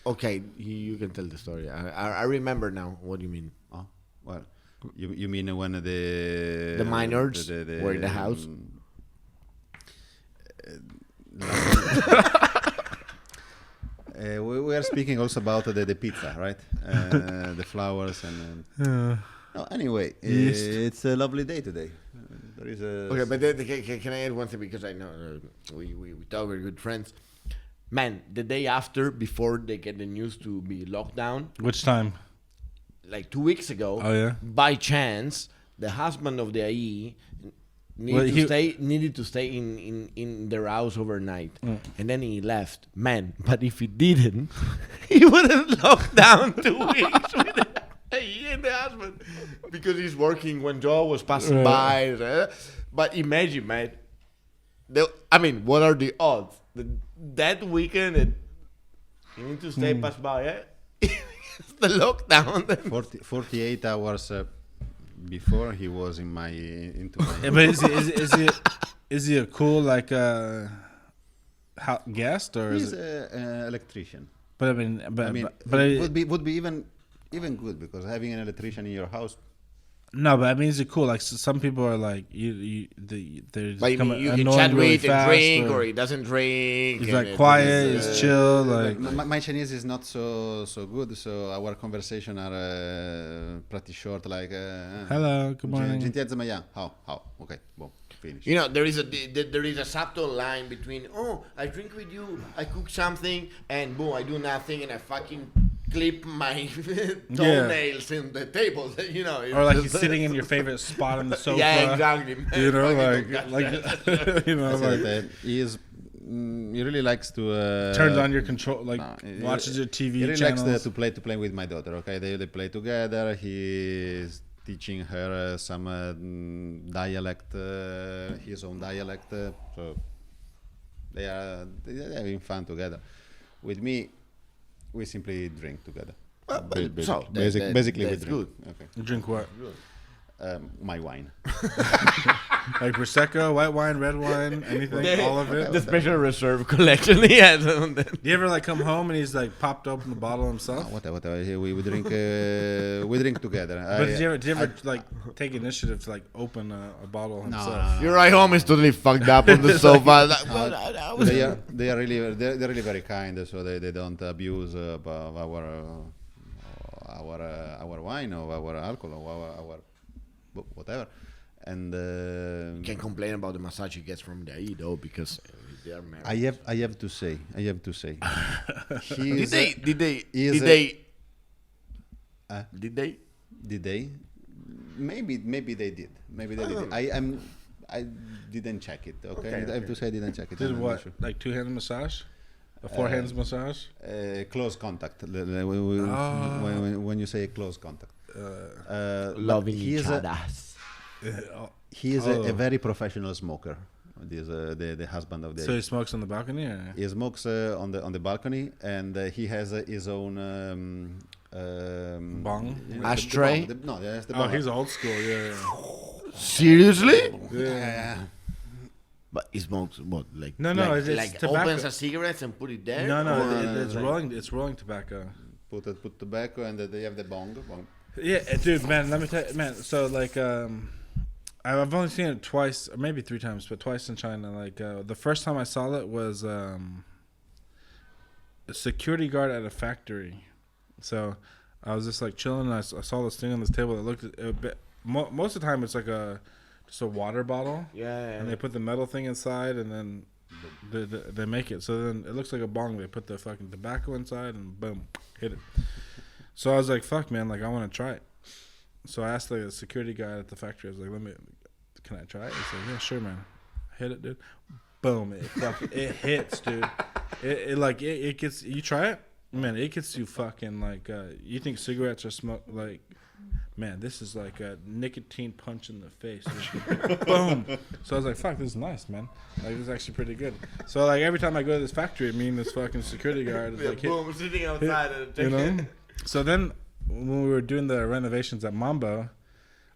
okay, you can tell the story. I remember now. What do you mean? Oh, well, you mean when the minors were in the house? We are speaking also about the pizza, right? The flowers and. No, anyway, it's a lovely day today. There is a. Okay, but then, can I add one thing, because I know we talk, we're good friends. Man, the day after, before they get the news to be locked down, Which time? like 2 weeks ago, Oh, yeah? by chance, the husband of the IE needed to stay in their house overnight, and then he left. Man, but if he didn't, he would have locked down 2 weeks with the IE and the husband, because he's working when Joe was passing by. But imagine, man. I mean, what are the odds? That weekend, you need to stay pass by. It's the lockdown. 48 hours before he was into my. Yeah, but is he a cool like guest or He's is it? an electrician. But I mean, It would be even good, because having an electrician in your house. no, but I mean, is it cool? Like some people are like they're just But you become can annoying chat really with and fast, drink, or he doesn't drink. he's and like quiet, it's, he's chill, like My Chinese is not so good, so our conversation are pretty short. Like hello, good morning. Gentilezza Maya, how? Okay, boom, finish. you know, there is a subtle line between, oh, I drink with you, I cook something, and boom, I do nothing, and I fucking clip my toenails in the table. You know, Or like he's sitting in your favorite spot on the sofa. yeah, exactly. Man. You know, Fucking like you know, I said like that he really likes to turns on your control, like no, watches your TV He really channels. likes to play with my daughter. Okay, they play together. He's teaching her some dialect, his own dialect. So they're having fun together. With me, we simply drink together. Basically, we that's drink. good. Okay. You drink what? My wine. Like prosecco, white wine, red wine, anything, all of it. The special reserve collection he has. Do you ever like come home and he's like popped open the bottle himself? Whatever. We drink. We drink together. But did you ever like take initiative to like open a bottle himself? Your ride home is totally fucked up on the sofa. They are really very kind, so they don't abuse about our wine or our alcohol or our whatever. And Can't complain about the massage he gets from the IE though, because they are married. I have to say, Did they? Maybe they did. I didn't check it. Okay, I have to say I didn't check it. Did I'm not what? sure. Like two hands massage? A four hands massage? Close contact. When you say close contact, Loving he each is other. he is a very professional smoker. This the husband of the. So he smokes on the balcony? Or? He smokes on the balcony, and he has his own Bong? Ashtray? No, that's the Oh, bong. he's old school. Yeah. Seriously? Yeah. But he smokes what? Like No, like, it's like tobacco. opens a cigarette and put it there. No, or it's like- rolling. It's rolling tobacco. Put tobacco, and they have the bong. Yeah, dude, man. Let me tell you, man. So like, I've only seen it twice, or maybe 3 times, but twice in China. Like the first time I saw it was a security guard at a factory. So I was just like chilling. And I saw this thing on this table that looked a bit. Most of the time, it's like just a water bottle, Yeah. and they put the metal thing inside, and then they make it. So then it looks like a bong. They put the fucking tobacco inside, and boom, hit it. So I was like, "Fuck, man! Like I want to try it." So I asked the security guy at the factory. I was like, can I try it?" He's like, "Yeah, sure, man." I hit it, dude. Boom! It hits, dude. It gets. You try it, man. It gets you fucking like. You think cigarettes are smoke like. Man, this is like a nicotine punch in the face. Boom. So I was like, fuck, this is nice, man. Like, this is actually pretty good. So, like, every time I go to this factory, me and this fucking security guard is like, boom, sitting outside. you know? So then, when we were doing the renovations at Mambo,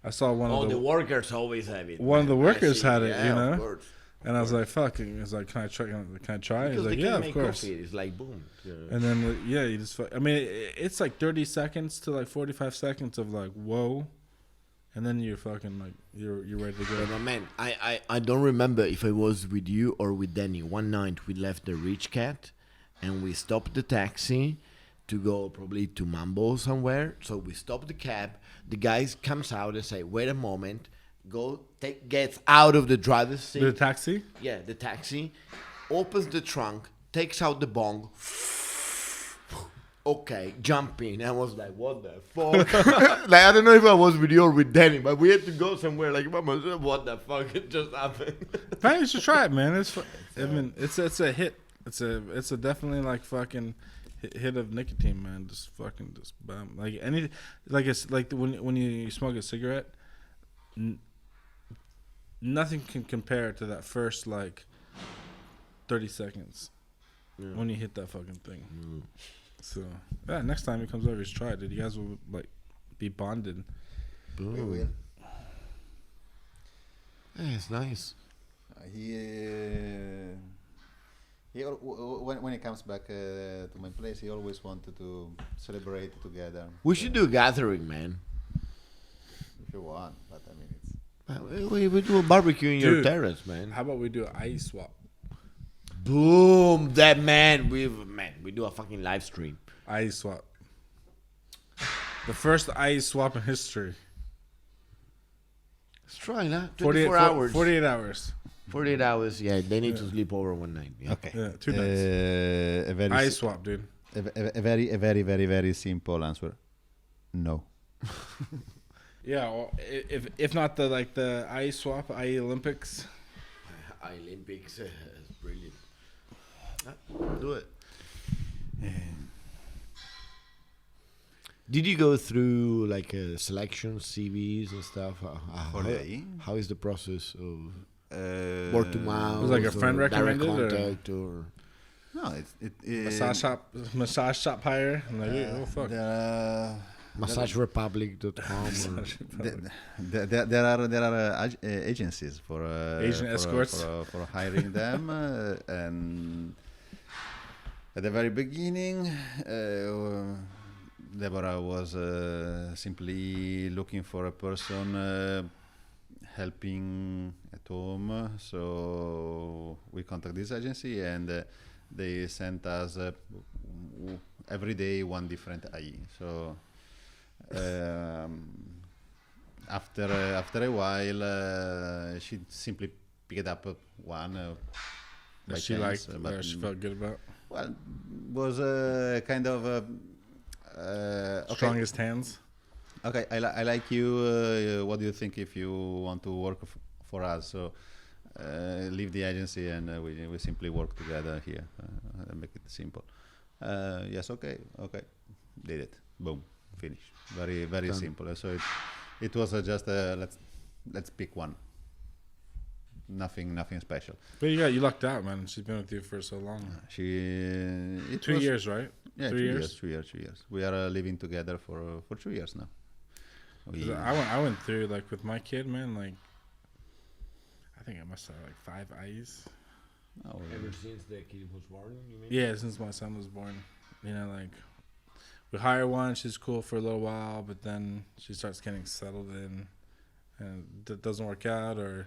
I saw one of the workers always have it. one of the workers had it, yeah, you know? Of course. And I was like, fuck. He was like, can I try? Can I try? He's Because like, they yeah, can of make course. coffee. It's like boom. And then, yeah, you just, I mean, it's like 30 seconds to like 45 seconds of like, whoa. And then you're fucking like, you're ready to go. But man, I don't remember if I was with you or with Danny. One night we left the Rich Cat and we stopped the taxi to go probably to Mambo somewhere. So we stopped the cab. The guy comes out and say, wait a moment. Gets out of the driver's seat. The taxi? Yeah, the taxi. Opens the trunk, takes out the bong. Okay, jump in. I was like, what the fuck? Like, I don't know if I was with you or with Danny, but we had to go somewhere. Like, Mama, what the fuck? It just happened. Man, you should try it, man. I mean, it's a hit. It's a definitely like fucking hit of nicotine, man. Just fucking just bam. Like any, like it's like when you smoke a cigarette. Nothing can compare to that first like 30 seconds when you hit that fucking thing. So yeah, next time he comes over, just try it, dude. You guys will like be bonded. We will. Yeah, it's nice. When he comes back to my place, he always wanted to celebrate together. We should do a gathering, man. If you want, but I mean, it's. We do a barbecue in your Dude, terrace, man. How about we do an ice swap? Boom! That man, we do a fucking live stream. Ice swap. The first ice swap in history. Let's try that. 24 hours. 48 hours. 48 hours. Yeah, they need to sleep over one night. Yeah. Okay. Yeah, 2 nights. A very Ice swap, dude. a very simple answer. No. Yeah, well, if not the ice swap, Olympics. Olympics is brilliant. Do it. Did you go through like a selection, CVs and stuff? How is the process of word to mouth? Was it like a friend or direct recommended, or- contact or? No, Massage shop hire. I'm like, oh fuck. MassageRepublic.com. There are agencies for Agent escorts. for hiring them, and at the very beginning, Deborah was simply looking for a person helping at home. So we contacted this agency, and they sent us every day one different IE. So. After a while, she simply picked up one. That she liked, that she felt good about. Well, was kind of okay. Strongest hands. Okay, I like you. What do you think if you want to work for us? So leave the agency and we simply work together here. And make it simple. Yes, okay. Did it. Boom. Finish. Very simple. So it was just let's pick one. Nothing special. But you lucked out, man. She's been with you for so long. 2 years, right? Yeah, 3 years. 2 years. We are living together for 2 years now. 'Cause I went through like with my kid, man. Like I think I must have like 5 eyes. Ever since the kid was born, you mean? Yeah, since my son was born. You know, like we hire one, she's cool for a little while, but then she starts getting settled in, and that doesn't work out, or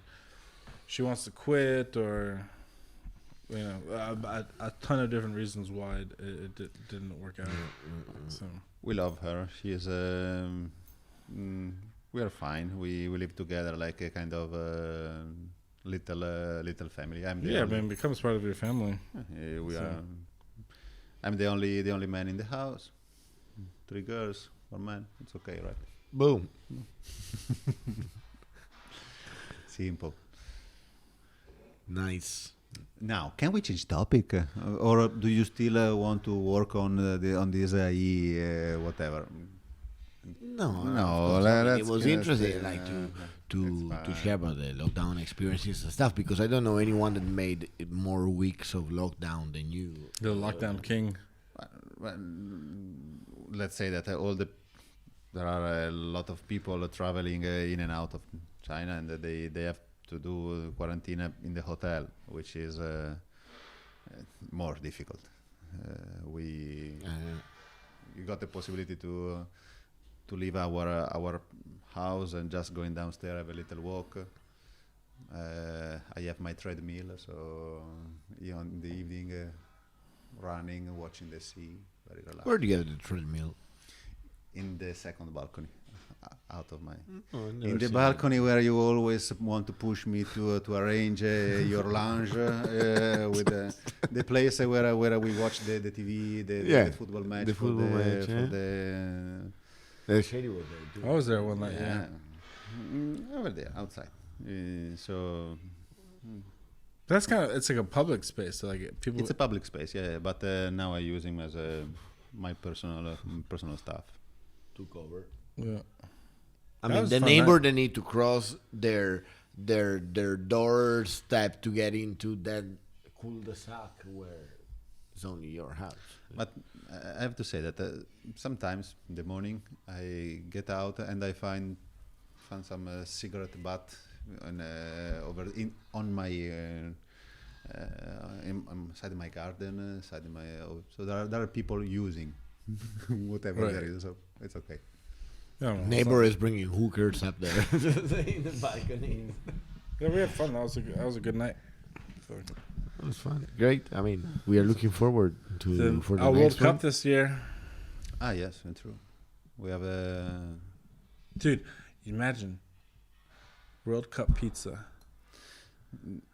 she wants to quit, or a ton of different reasons why didn't work out. So We love her. She is. We are fine. We live together like a kind of little family. I'm the yeah, only, man, becomes part of your family. we So- are. I'm the only man in the house. 3 girls, 1 man. It's okay, right? Boom. Simple. Nice. Now, can we change topic, or do you still want to work on this whatever? No, No, of course. I mean, it let's was get, interesting, to it's share about the lockdown experiences and stuff, because I don't know anyone that made more weeks of lockdown than you. The lockdown king. Well, let's say that there are a lot of people traveling in and out of China, and they have to do quarantine in the hotel, which is more difficult. We you got the possibility to leave our house and just going downstairs, have a little walk. I have my treadmill, so in the evening, running, watching the sea, very relaxed. Where do you have the treadmill? In the second balcony, out of my. Oh, In the balcony where you always want to push me to arrange your lounge with the place where we watch the TV, the football match. the football match, for yeah. the The shady was there too. I was there one night. Yeah. over there outside. So That's it's like a public space. So like people. it's a public space, yeah. But now I use him as my personal stuff. To cover. Yeah. I That mean, was the fun neighbor night. they need to cross their doorstep to get into that cul-de-sac where it's only your house. But I have to say that sometimes in the morning I get out and I find some cigarette butt on my inside my garden, so there are people using whatever Right. there is. So it's okay. Yeah, well, Neighbor is bringing hookers up there in the balcony. Yeah, we had fun. That was a good night. So, It was fun. Great. I mean, we are looking forward to for the our World next Cup one. this year, Ah, yes, true. We have a. dude. Imagine World Cup pizza.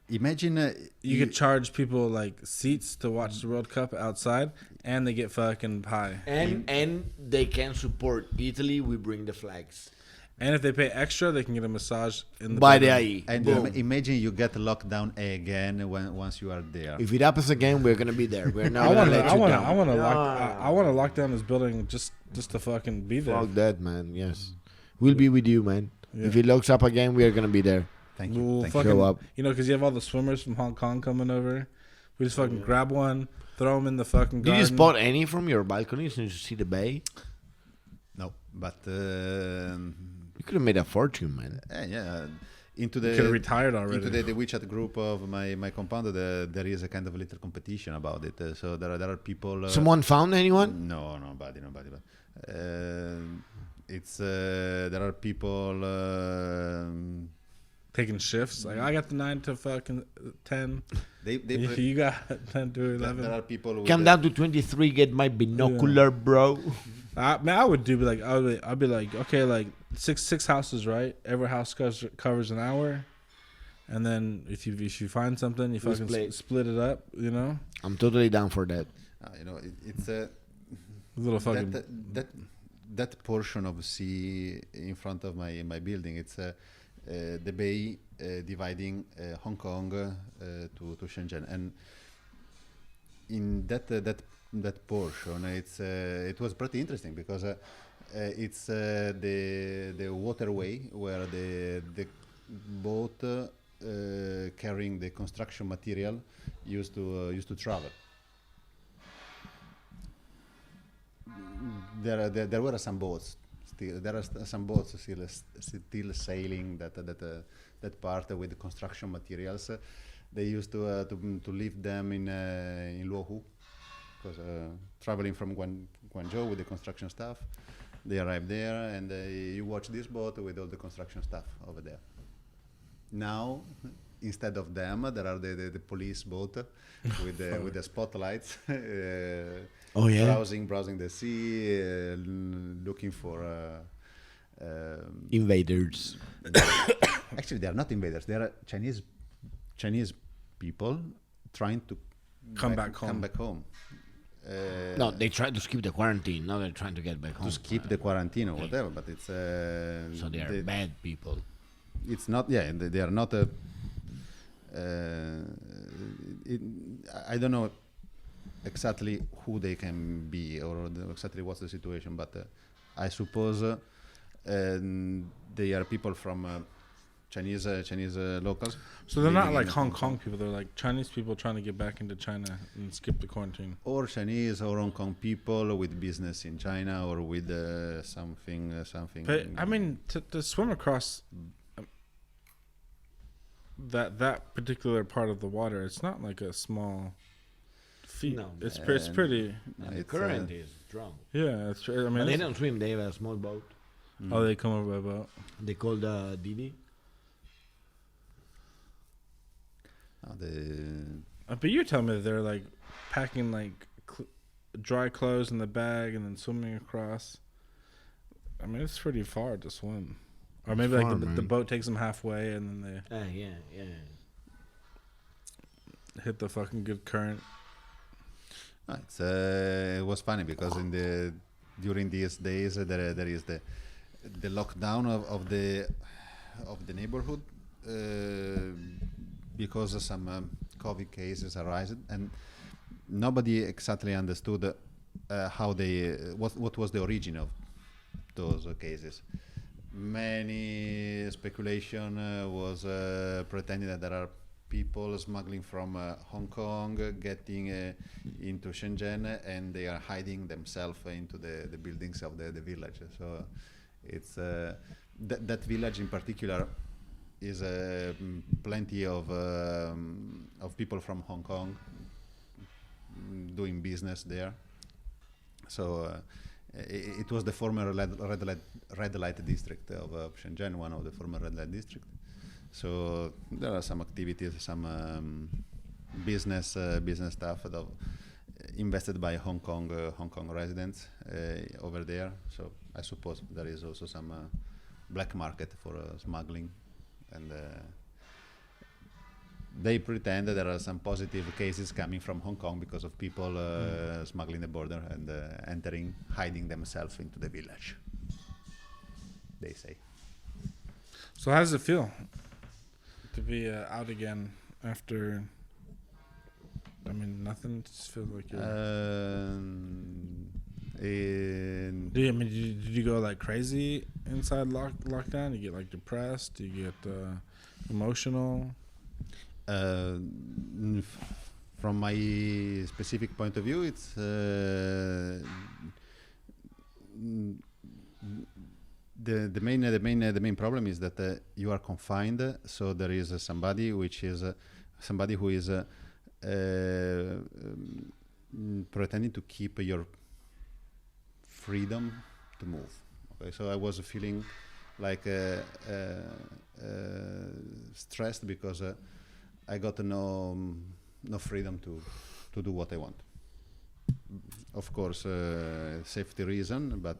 Imagine You could charge people like seats to watch the World Cup outside, and they get fucking pie. And they can support Italy. We bring the flags. And if they pay extra, they can get a massage in the By the building. IE. and Boom. imagine you get locked down again once you are there. If it happens again, we're gonna be there. We're not I gonna want to. let I you want to. down. I want to lock. No. I want to lock down this building just to fucking be there. Fuck that, man. Yes, we'll be with you, man. Yeah. If it locks up again, we are gonna be there. Thank you. We'll Thank you. fucking, Show up. because you have all the swimmers from Hong Kong coming over. We just fucking grab one, throw them in the fucking Did garden. you spot any from your balcony since you see the bay? No, but You could have made a fortune, man. yeah, into Could have the retired already. into the WeChat group of my compound, there is a kind of a little competition about it. So there are people. Someone found anyone? No, nobody. But it's there are people. Taking shifts. Like I got the 9 to fucking 10. They You got 10 to there 11. are people. With Come down to 23, get my binocular, bro. I would do like I'd be like, okay, like six houses, right? Every house covers an hour, and then if you find something, you We fucking split it up. You know, I'm totally down for that. It's a. a little fucking. That portion of sea in front of my building, it's the bay dividing Hong Kong to Shenzhen, and in that portion, it was pretty interesting because it's the waterway where the boat carrying the construction material used to travel. There were some boats still. There are some boats still sailing that part with the construction materials. They used to leave them in Luohu, because traveling from Guangzhou with the construction stuff, They arrive there, and you watch this boat with all the construction stuff over there. Now, instead of them, there are the police boat with the spotlights, Oh, yeah? browsing the sea, looking for. Invaders. Actually, they are not invaders. They are Chinese people trying to Come back home. Come back home. No, they try to skip the quarantine. Now they're trying to get back home. To skip the quarantine or whatever, but it's So they are bad people. it's not. Yeah, they are not. I don't know exactly who they can be or exactly what's the situation, but I suppose they are people from Chinese locals. So they're not living like in Hong Kong people. They're like Chinese people trying to get back into China and skip the quarantine. Or Chinese or Hong Kong people with business in China or with something. But I mean, to swim across that particular part of the water, it's not like a small feat. No. It's pretty. And the It's, current is strong. Yeah, it's true. I But mean, they it's- don't swim. They have a small boat. oh, they come over by boat. They call the Didi. But you're telling me that they're like packing like dry clothes in the bag and then swimming across. I mean, it's pretty far to swim. Or maybe It's like far, the man. boat takes them halfway and then they Yeah. hit the fucking good current. It was funny because during these days there is the lockdown of the neighborhood because some COVID cases arisen, and nobody exactly understood how what was the origin of those cases. Many speculation was pretending that there are people smuggling from Hong Kong getting into Shenzhen, and they are hiding themselves into the buildings of the village. So it's that village in particular is plenty of people from Hong Kong doing business there. So it was the former red light district of Shenzhen, one of the former red light districts. So there are some activities, some business stuff that invested by Hong Kong residents over there. So I suppose there is also some black market for smuggling, and they pretend that there are some positive cases coming from Hong Kong because of people smuggling the border and hiding themselves into the village. They say. So how does it feel to be out again after? I mean, nothing. Just feels like you're. Did you go like crazy inside lockdown? You get like depressed? Do you get emotional? From my specific point of view, it's the main problem is that you are confined. So there is somebody who is pretending to keep your freedom to move. Okay, so I was feeling like stressed because I got no freedom to do what I want. Of course, safety reason, but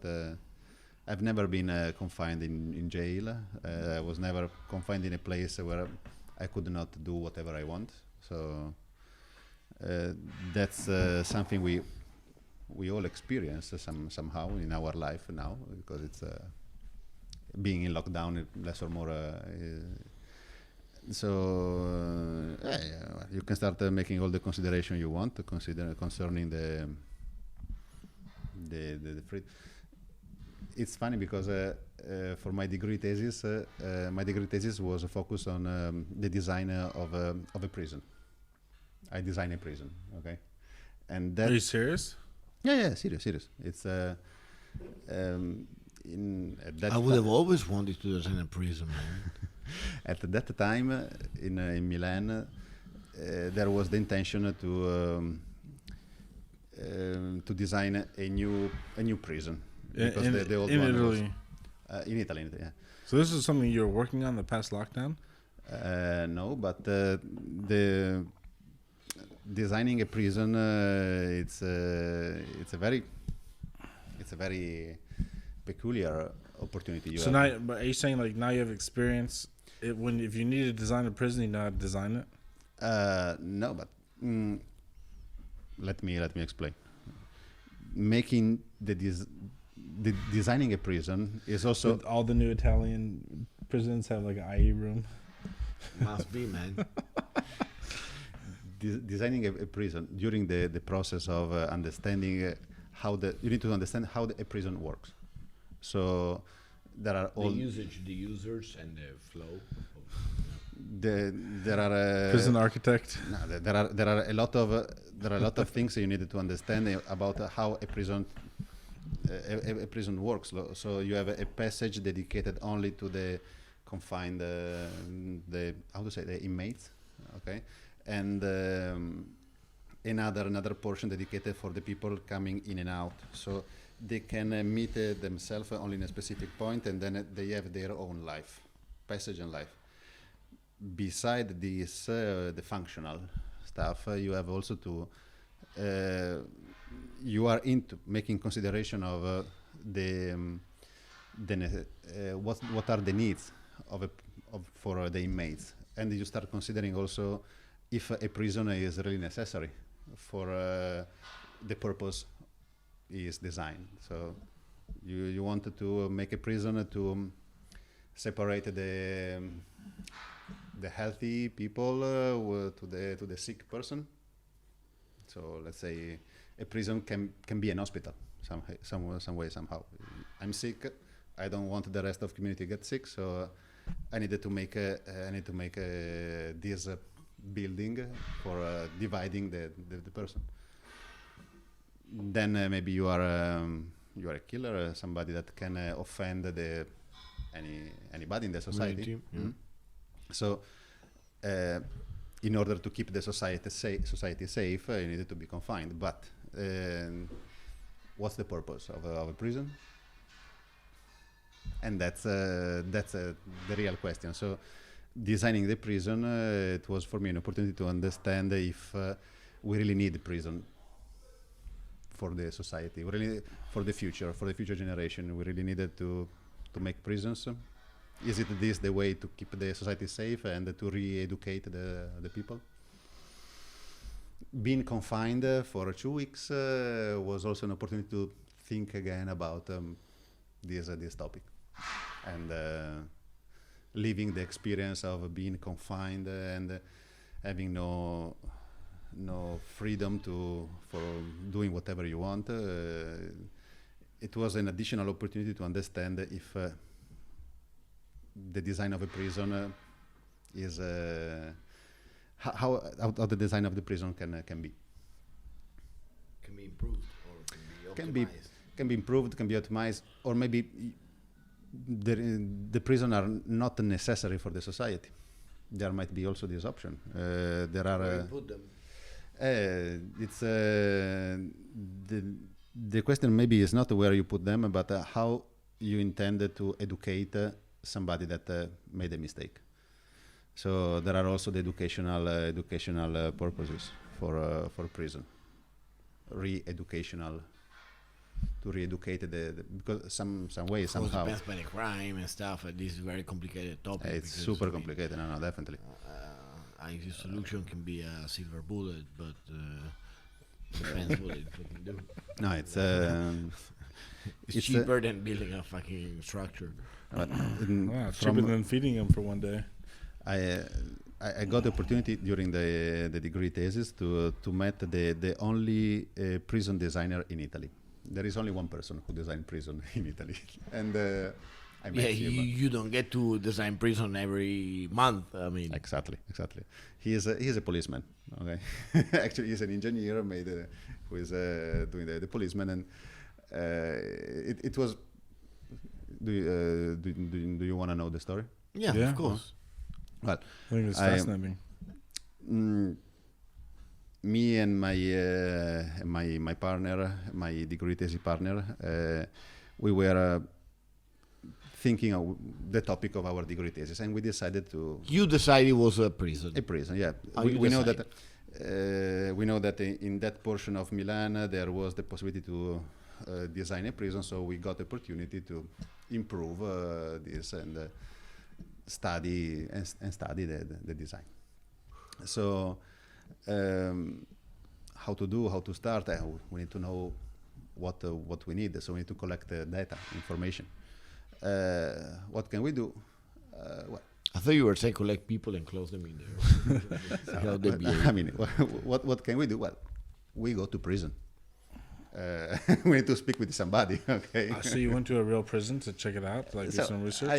I've never been confined in jail. I was never confined in a place where I could not do whatever I want. So that's something we all experience somehow in our life now, because it's being in lockdown less or more. You can start making all the consideration you want to consider concerning the free. It's funny because for my degree thesis was focused on the design of a prison. I design a prison, okay, and that. Are you serious? Yeah, serious. It's I would have always wanted to design a prison, man. At that time in Milan, there was the intention to design a new prison. because the old in one Italy. was in Italy. Yeah. So this is something you're working on the past lockdown. No, but the designing a prison, it's a very peculiar opportunity. You So have. now, but are you saying like now you have experience? If you need to design a prison, you know how to design it. No, but let me explain. Making the designing a prison is also With all the new Italian prisons have like an IE room. Must be, man. designing a prison during the process of understanding you need to understand how a prison works. So there are all The users, and the flow. there are Prison architect. no, there are a lot of things that you need to understand about how a prison works. So you have a passage dedicated only to the confined the inmates, okay, and another portion dedicated for the people coming in and out. So they can meet themselves only in a specific point, and then they have their own life, passage and life. Beside this, the functional stuff, you have also to you are into making consideration of what are the needs for the inmates, and you start considering also if a prison is really necessary for the purpose is designed. So you wanted to make a prison to separate the healthy people to the sick person. So let's say a prison can be an hospital some way somehow. I'm sick. I don't want the rest of community get sick, so I needed to make this building for dividing the person. Then maybe you are a killer, somebody that can offend anybody in the society. Mm-hmm. So, in order to keep the society safe, you needed to be confined. But what's the purpose of a prison? And that's the real question. So, designing the prison, it was for me an opportunity to understand if we really need prison for the society, really for the future generation. We really needed to make prisons. Is it this the way to keep the society safe and to re-educate the people? Being confined for 2 weeks was also an opportunity to think again about this topic, and living the experience of being confined and having no freedom for doing whatever you want. It was an additional opportunity to understand if the design of a prison is how the design of the prison can be improved or can be optimized. Can be improved, can be optimized, or maybe the prison are not necessary for the society. There might be also this option. There are. Where you put them? It's the question maybe is not where you put them, but how you intend to educate somebody that made a mistake. So there are also the educational purposes for prison, re-educational, to re-educate because some way somehow. Depends by the crime and stuff. This is a very complicated topic. It's super complicated. No, definitely. The solution can be a silver bullet, but depends what it fucking do. No, it's cheaper than building a fucking structure. Wow, cheaper than feeding them for one day. I got the opportunity during the degree thesis to meet the only prison designer in Italy. There is only one person who designed prison in Italy, and I met him. You don't get to design prison every month. I mean, exactly. He is a policeman. Okay, actually, he's an engineer who is doing the policeman, and it was. Do you want to know the story? Yeah, of course. Well, I think it's fascinating. Me and my partner, my degree thesis partner, we were thinking of the topic of our degree thesis, and we decided to You decided it was a prison. a prison. Yeah, Oh, we, you we know decide. that we know that in that portion of Milan there was the possibility to design a prison, so we got the opportunity to improve this and study the design. So how to start? We need to know what we need. So we need to collect data, information. What can we do? Well, I thought you were saying collect people and close them in there. See how they behave. I mean, what can we do? Well, we go to prison. We need to speak with somebody. Okay. So you went to a real prison to check it out, like do some research?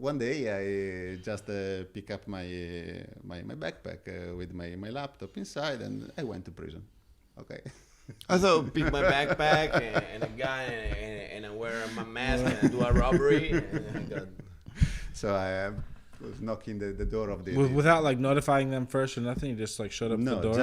One day I just pick up my backpack with my laptop inside, and I went to prison. Okay. I thought pick my backpack and a gun and I wear my mask and I do a robbery. And I got... So I was knocking the door of the Without like notifying them first or nothing, you just like showed up no, the door.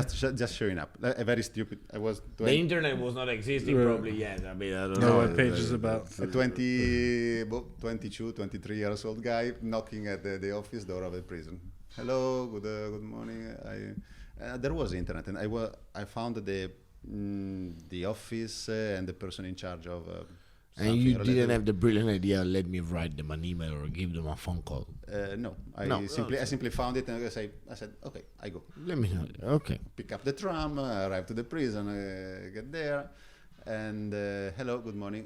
just showing up. Very stupid. I was The internet was not existing probably yet. I mean, I don't No, know. what page is about? a 22, 23 years old guy knocking at the office door of the prison. Hello, good morning. There was internet, and I found the office and the person in charge of. And you didn't have the brilliant idea, let me write them an email or give them a phone call. No, No. I simply found it, and I said, okay, I go. Let me know. Okay. Pick up the tram, arrive to the prison, get there, and hello, good morning.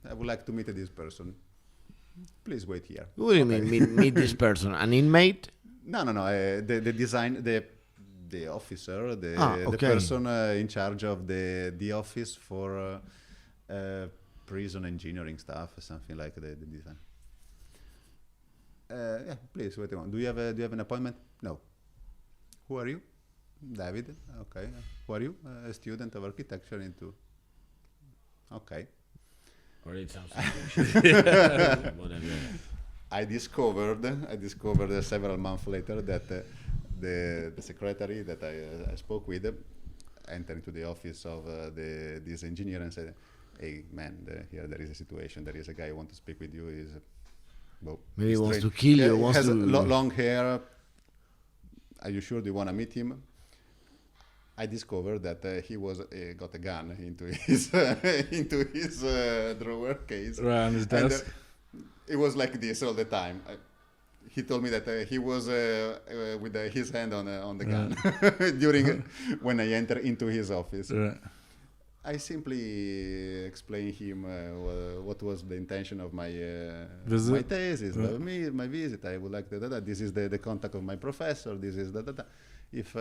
I would like to meet this person. Please wait here. What do you mean, meet this person? An inmate? No. The design, the officer, the okay. person in charge of the office for prison engineering stuff, something like the design. Yeah, please wait a moment. Do you have an appointment? No. Who are you? David. Okay. Who are you? A student of architecture into. Okay. Or it sounds whatever. I discovered several months later that the secretary that I spoke with entered into the office of this engineer and said, "Hey man, here there is a situation. There is a guy who wants to speak with you. Maybe he wants to kill you. Wants has to long hair. Are you sure? Do you want to meet him?" I discovered that he was got a gun into his drawer case. Right on his desk. And, it was like this all the time. He told me that he was with his hand on the gun during when I entered into his office. Right. I simply explained him what was the intention of my Visit? my thesis, my visit. I would like this is the contact of my professor. This is If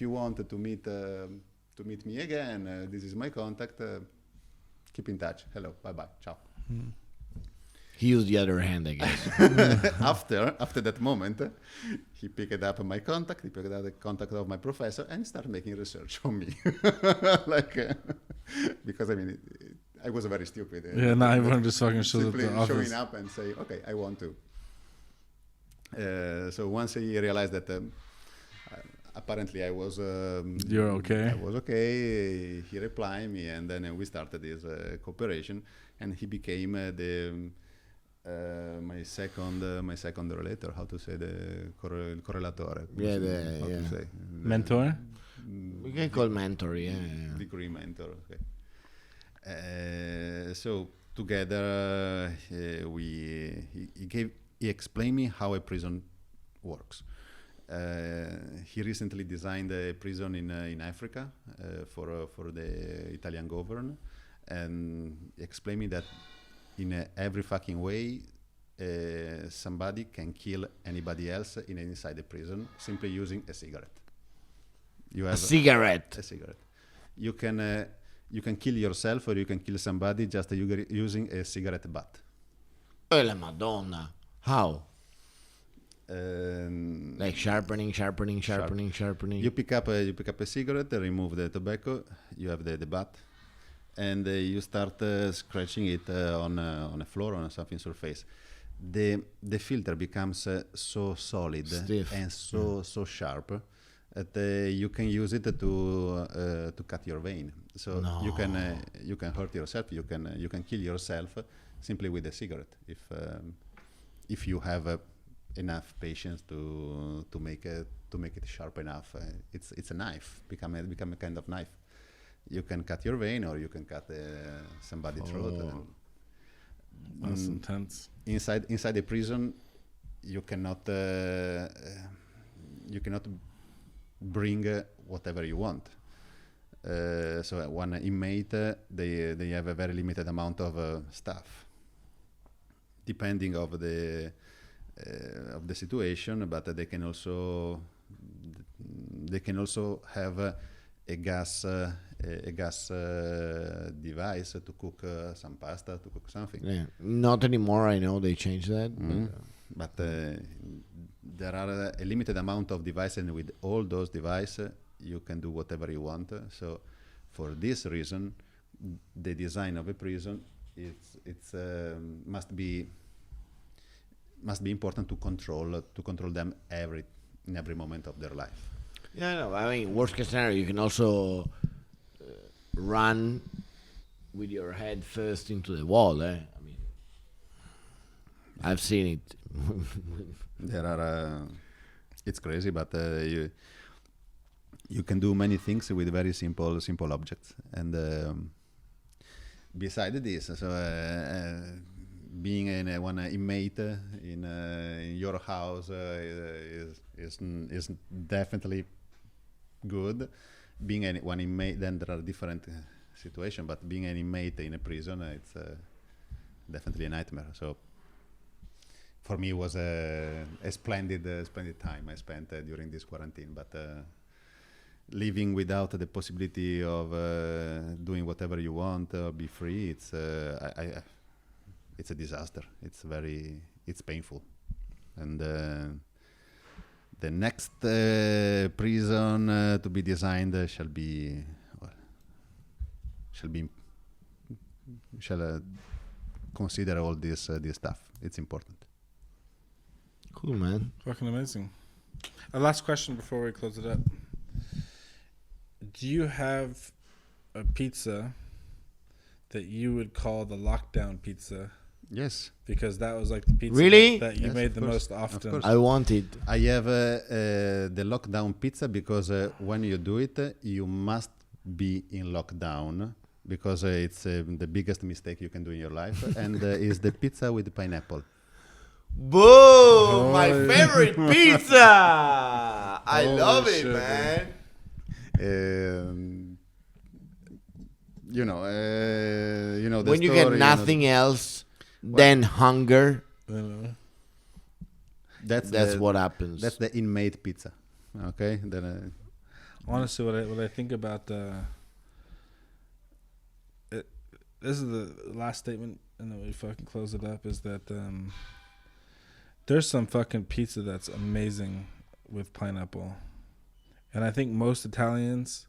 you want to meet me again, this is my contact. Keep in touch. Hello. Bye bye. Ciao. He used the other hand, I guess. After that moment, he picked up my contact. He picked up the contact of my professor and started making research on me. Because I mean, I was very stupid. Yeah, now everyone just fucking shows up Simply at the office. showing up and say, okay, I want to. So once he realized that apparently I was You're okay. I was okay. He replied me, and then we started this cooperation, and he became my second relator. How to say the correlatore? Yeah, How to say? Mentor? We can call mentor, yeah. Degree mentor. Okay. So together he explained me how a prison works. He recently designed a prison in Africa for the Italian government, and he explained me that in every fucking way somebody can kill anybody else inside the prison simply using a cigarette. You have A cigarette. a cigarette. You can kill yourself or you can kill somebody just using a cigarette butt. Oh, la Madonna. How? Um, Like sharpening. You pick up a cigarette, remove the tobacco, you have the butt, and you start scratching it on a floor, on something surface. The filter becomes so solid Stiff. and so sharp you can use it to cut your vein. So you can hurt yourself. You can kill yourself simply with a cigarette if you have enough patience to make it sharp enough. It's a knife. Become a kind of knife. You can cut your vein, or you can cut somebody's throat. That's intense. Inside the prison, you cannot bring whatever you want. So one inmate, they have a very limited amount of stuff, depending of the situation. But they can also have a gas device to cook some pasta, to cook something. Yeah, not anymore. I know they changed that. But there are a limited amount of devices, and with all those devices, you can do whatever you want. So, for this reason, the design of a prison must be important to control them in every moment of their life. Yeah, no. I mean, worst case scenario, you can also run with your head first into the wall. I mean, I've seen it. There are it's crazy, but you can do many things with very simple objects. And beside this, so being one inmate in your house is definitely good. Being one inmate, then there are different situations, but being an inmate in a prison, it's definitely a nightmare. So for me, it was a splendid time I spent during this quarantine. But living without the possibility of doing whatever you want or be free, it's a disaster. It's painful. And the next prison to be designed shall consider all this stuff. It's important. Cool, man. Fucking amazing. A last question before we close it up. Do you have a pizza that you would call the lockdown pizza? Yes. Because that was like the pizza Really? that you Yes, made of the course. most often. Of course. I want it. I have the lockdown pizza because when you do it, you must be in lockdown, because it's the biggest mistake you can do in your life. And is the pizza with pineapple. Boom! My favorite pizza. I Holy love it, shit, man. You know the When you story, get nothing else than hunger, You know? that's what happens. That's the inmate pizza. Okay, then Honestly, what I think about this is the last statement, and then we fucking close it up. Is that there's some fucking pizza that's amazing with pineapple, and I think most Italians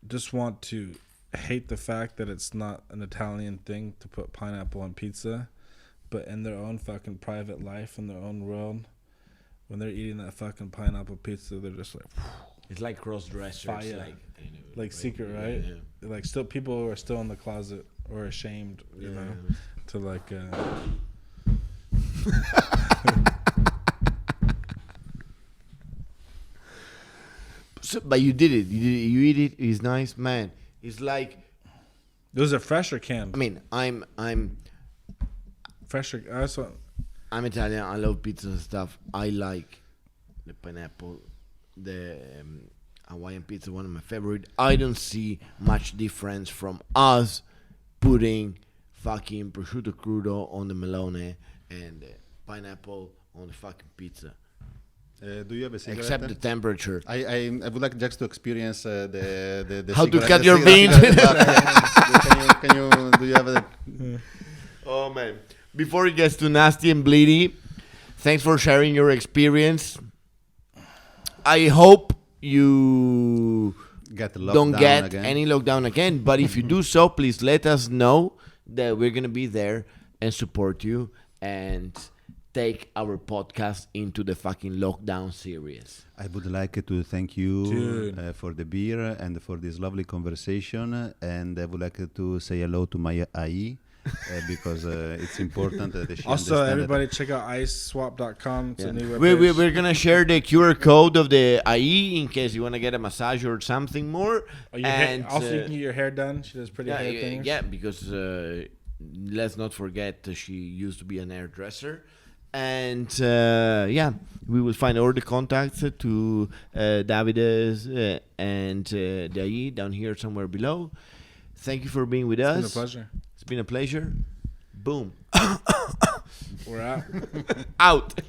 just want to hate the fact that it's not an Italian thing to put pineapple on pizza, but in their own fucking private life, in their own world, when they're eating that fucking pineapple pizza, they're just like, It's like cross-dressers. Fire. Like secret, right? Yeah. Like still people who are still in the closet or ashamed, you know, to like. But you did it. You eat it. It's nice, man. It's like, Those are fresh or canned? I mean, I'm Fresh or that's what. I'm Italian. I love pizza and stuff. I like the pineapple, the Hawaiian pizza, one of my favorite. I don't see much difference from us putting fucking prosciutto crudo on the melone and pineapple on the fucking pizza. do you have a cigarette? Except the temperature. I would like just to experience the How to cigarette- cut the your cigarette veins. butt. Can you do you have a Oh man! Before it gets too nasty and bleedy, thanks for sharing your experience. I hope you get locked don't down get again? any lockdown again. But if you do so, please let us know that we're gonna be there and support you. And take our podcast into the fucking lockdown series. I would like to thank you Dude. for the beer and for this lovely conversation. And I would like to say hello to my AI because it's important that she Also, understand everybody check out iceswap.com. It's a new We're gonna share the QR code of the IE in case you want to get a massage or something more. And also, you can get your hair done. She does pretty hair things. yeah, because let's not forget she used to be an hairdresser. And we will find all the contacts to Davide's and the IE down here somewhere below. Thank you for being with us. It's been a pleasure. It's been a pleasure. Boom. We're out. Out.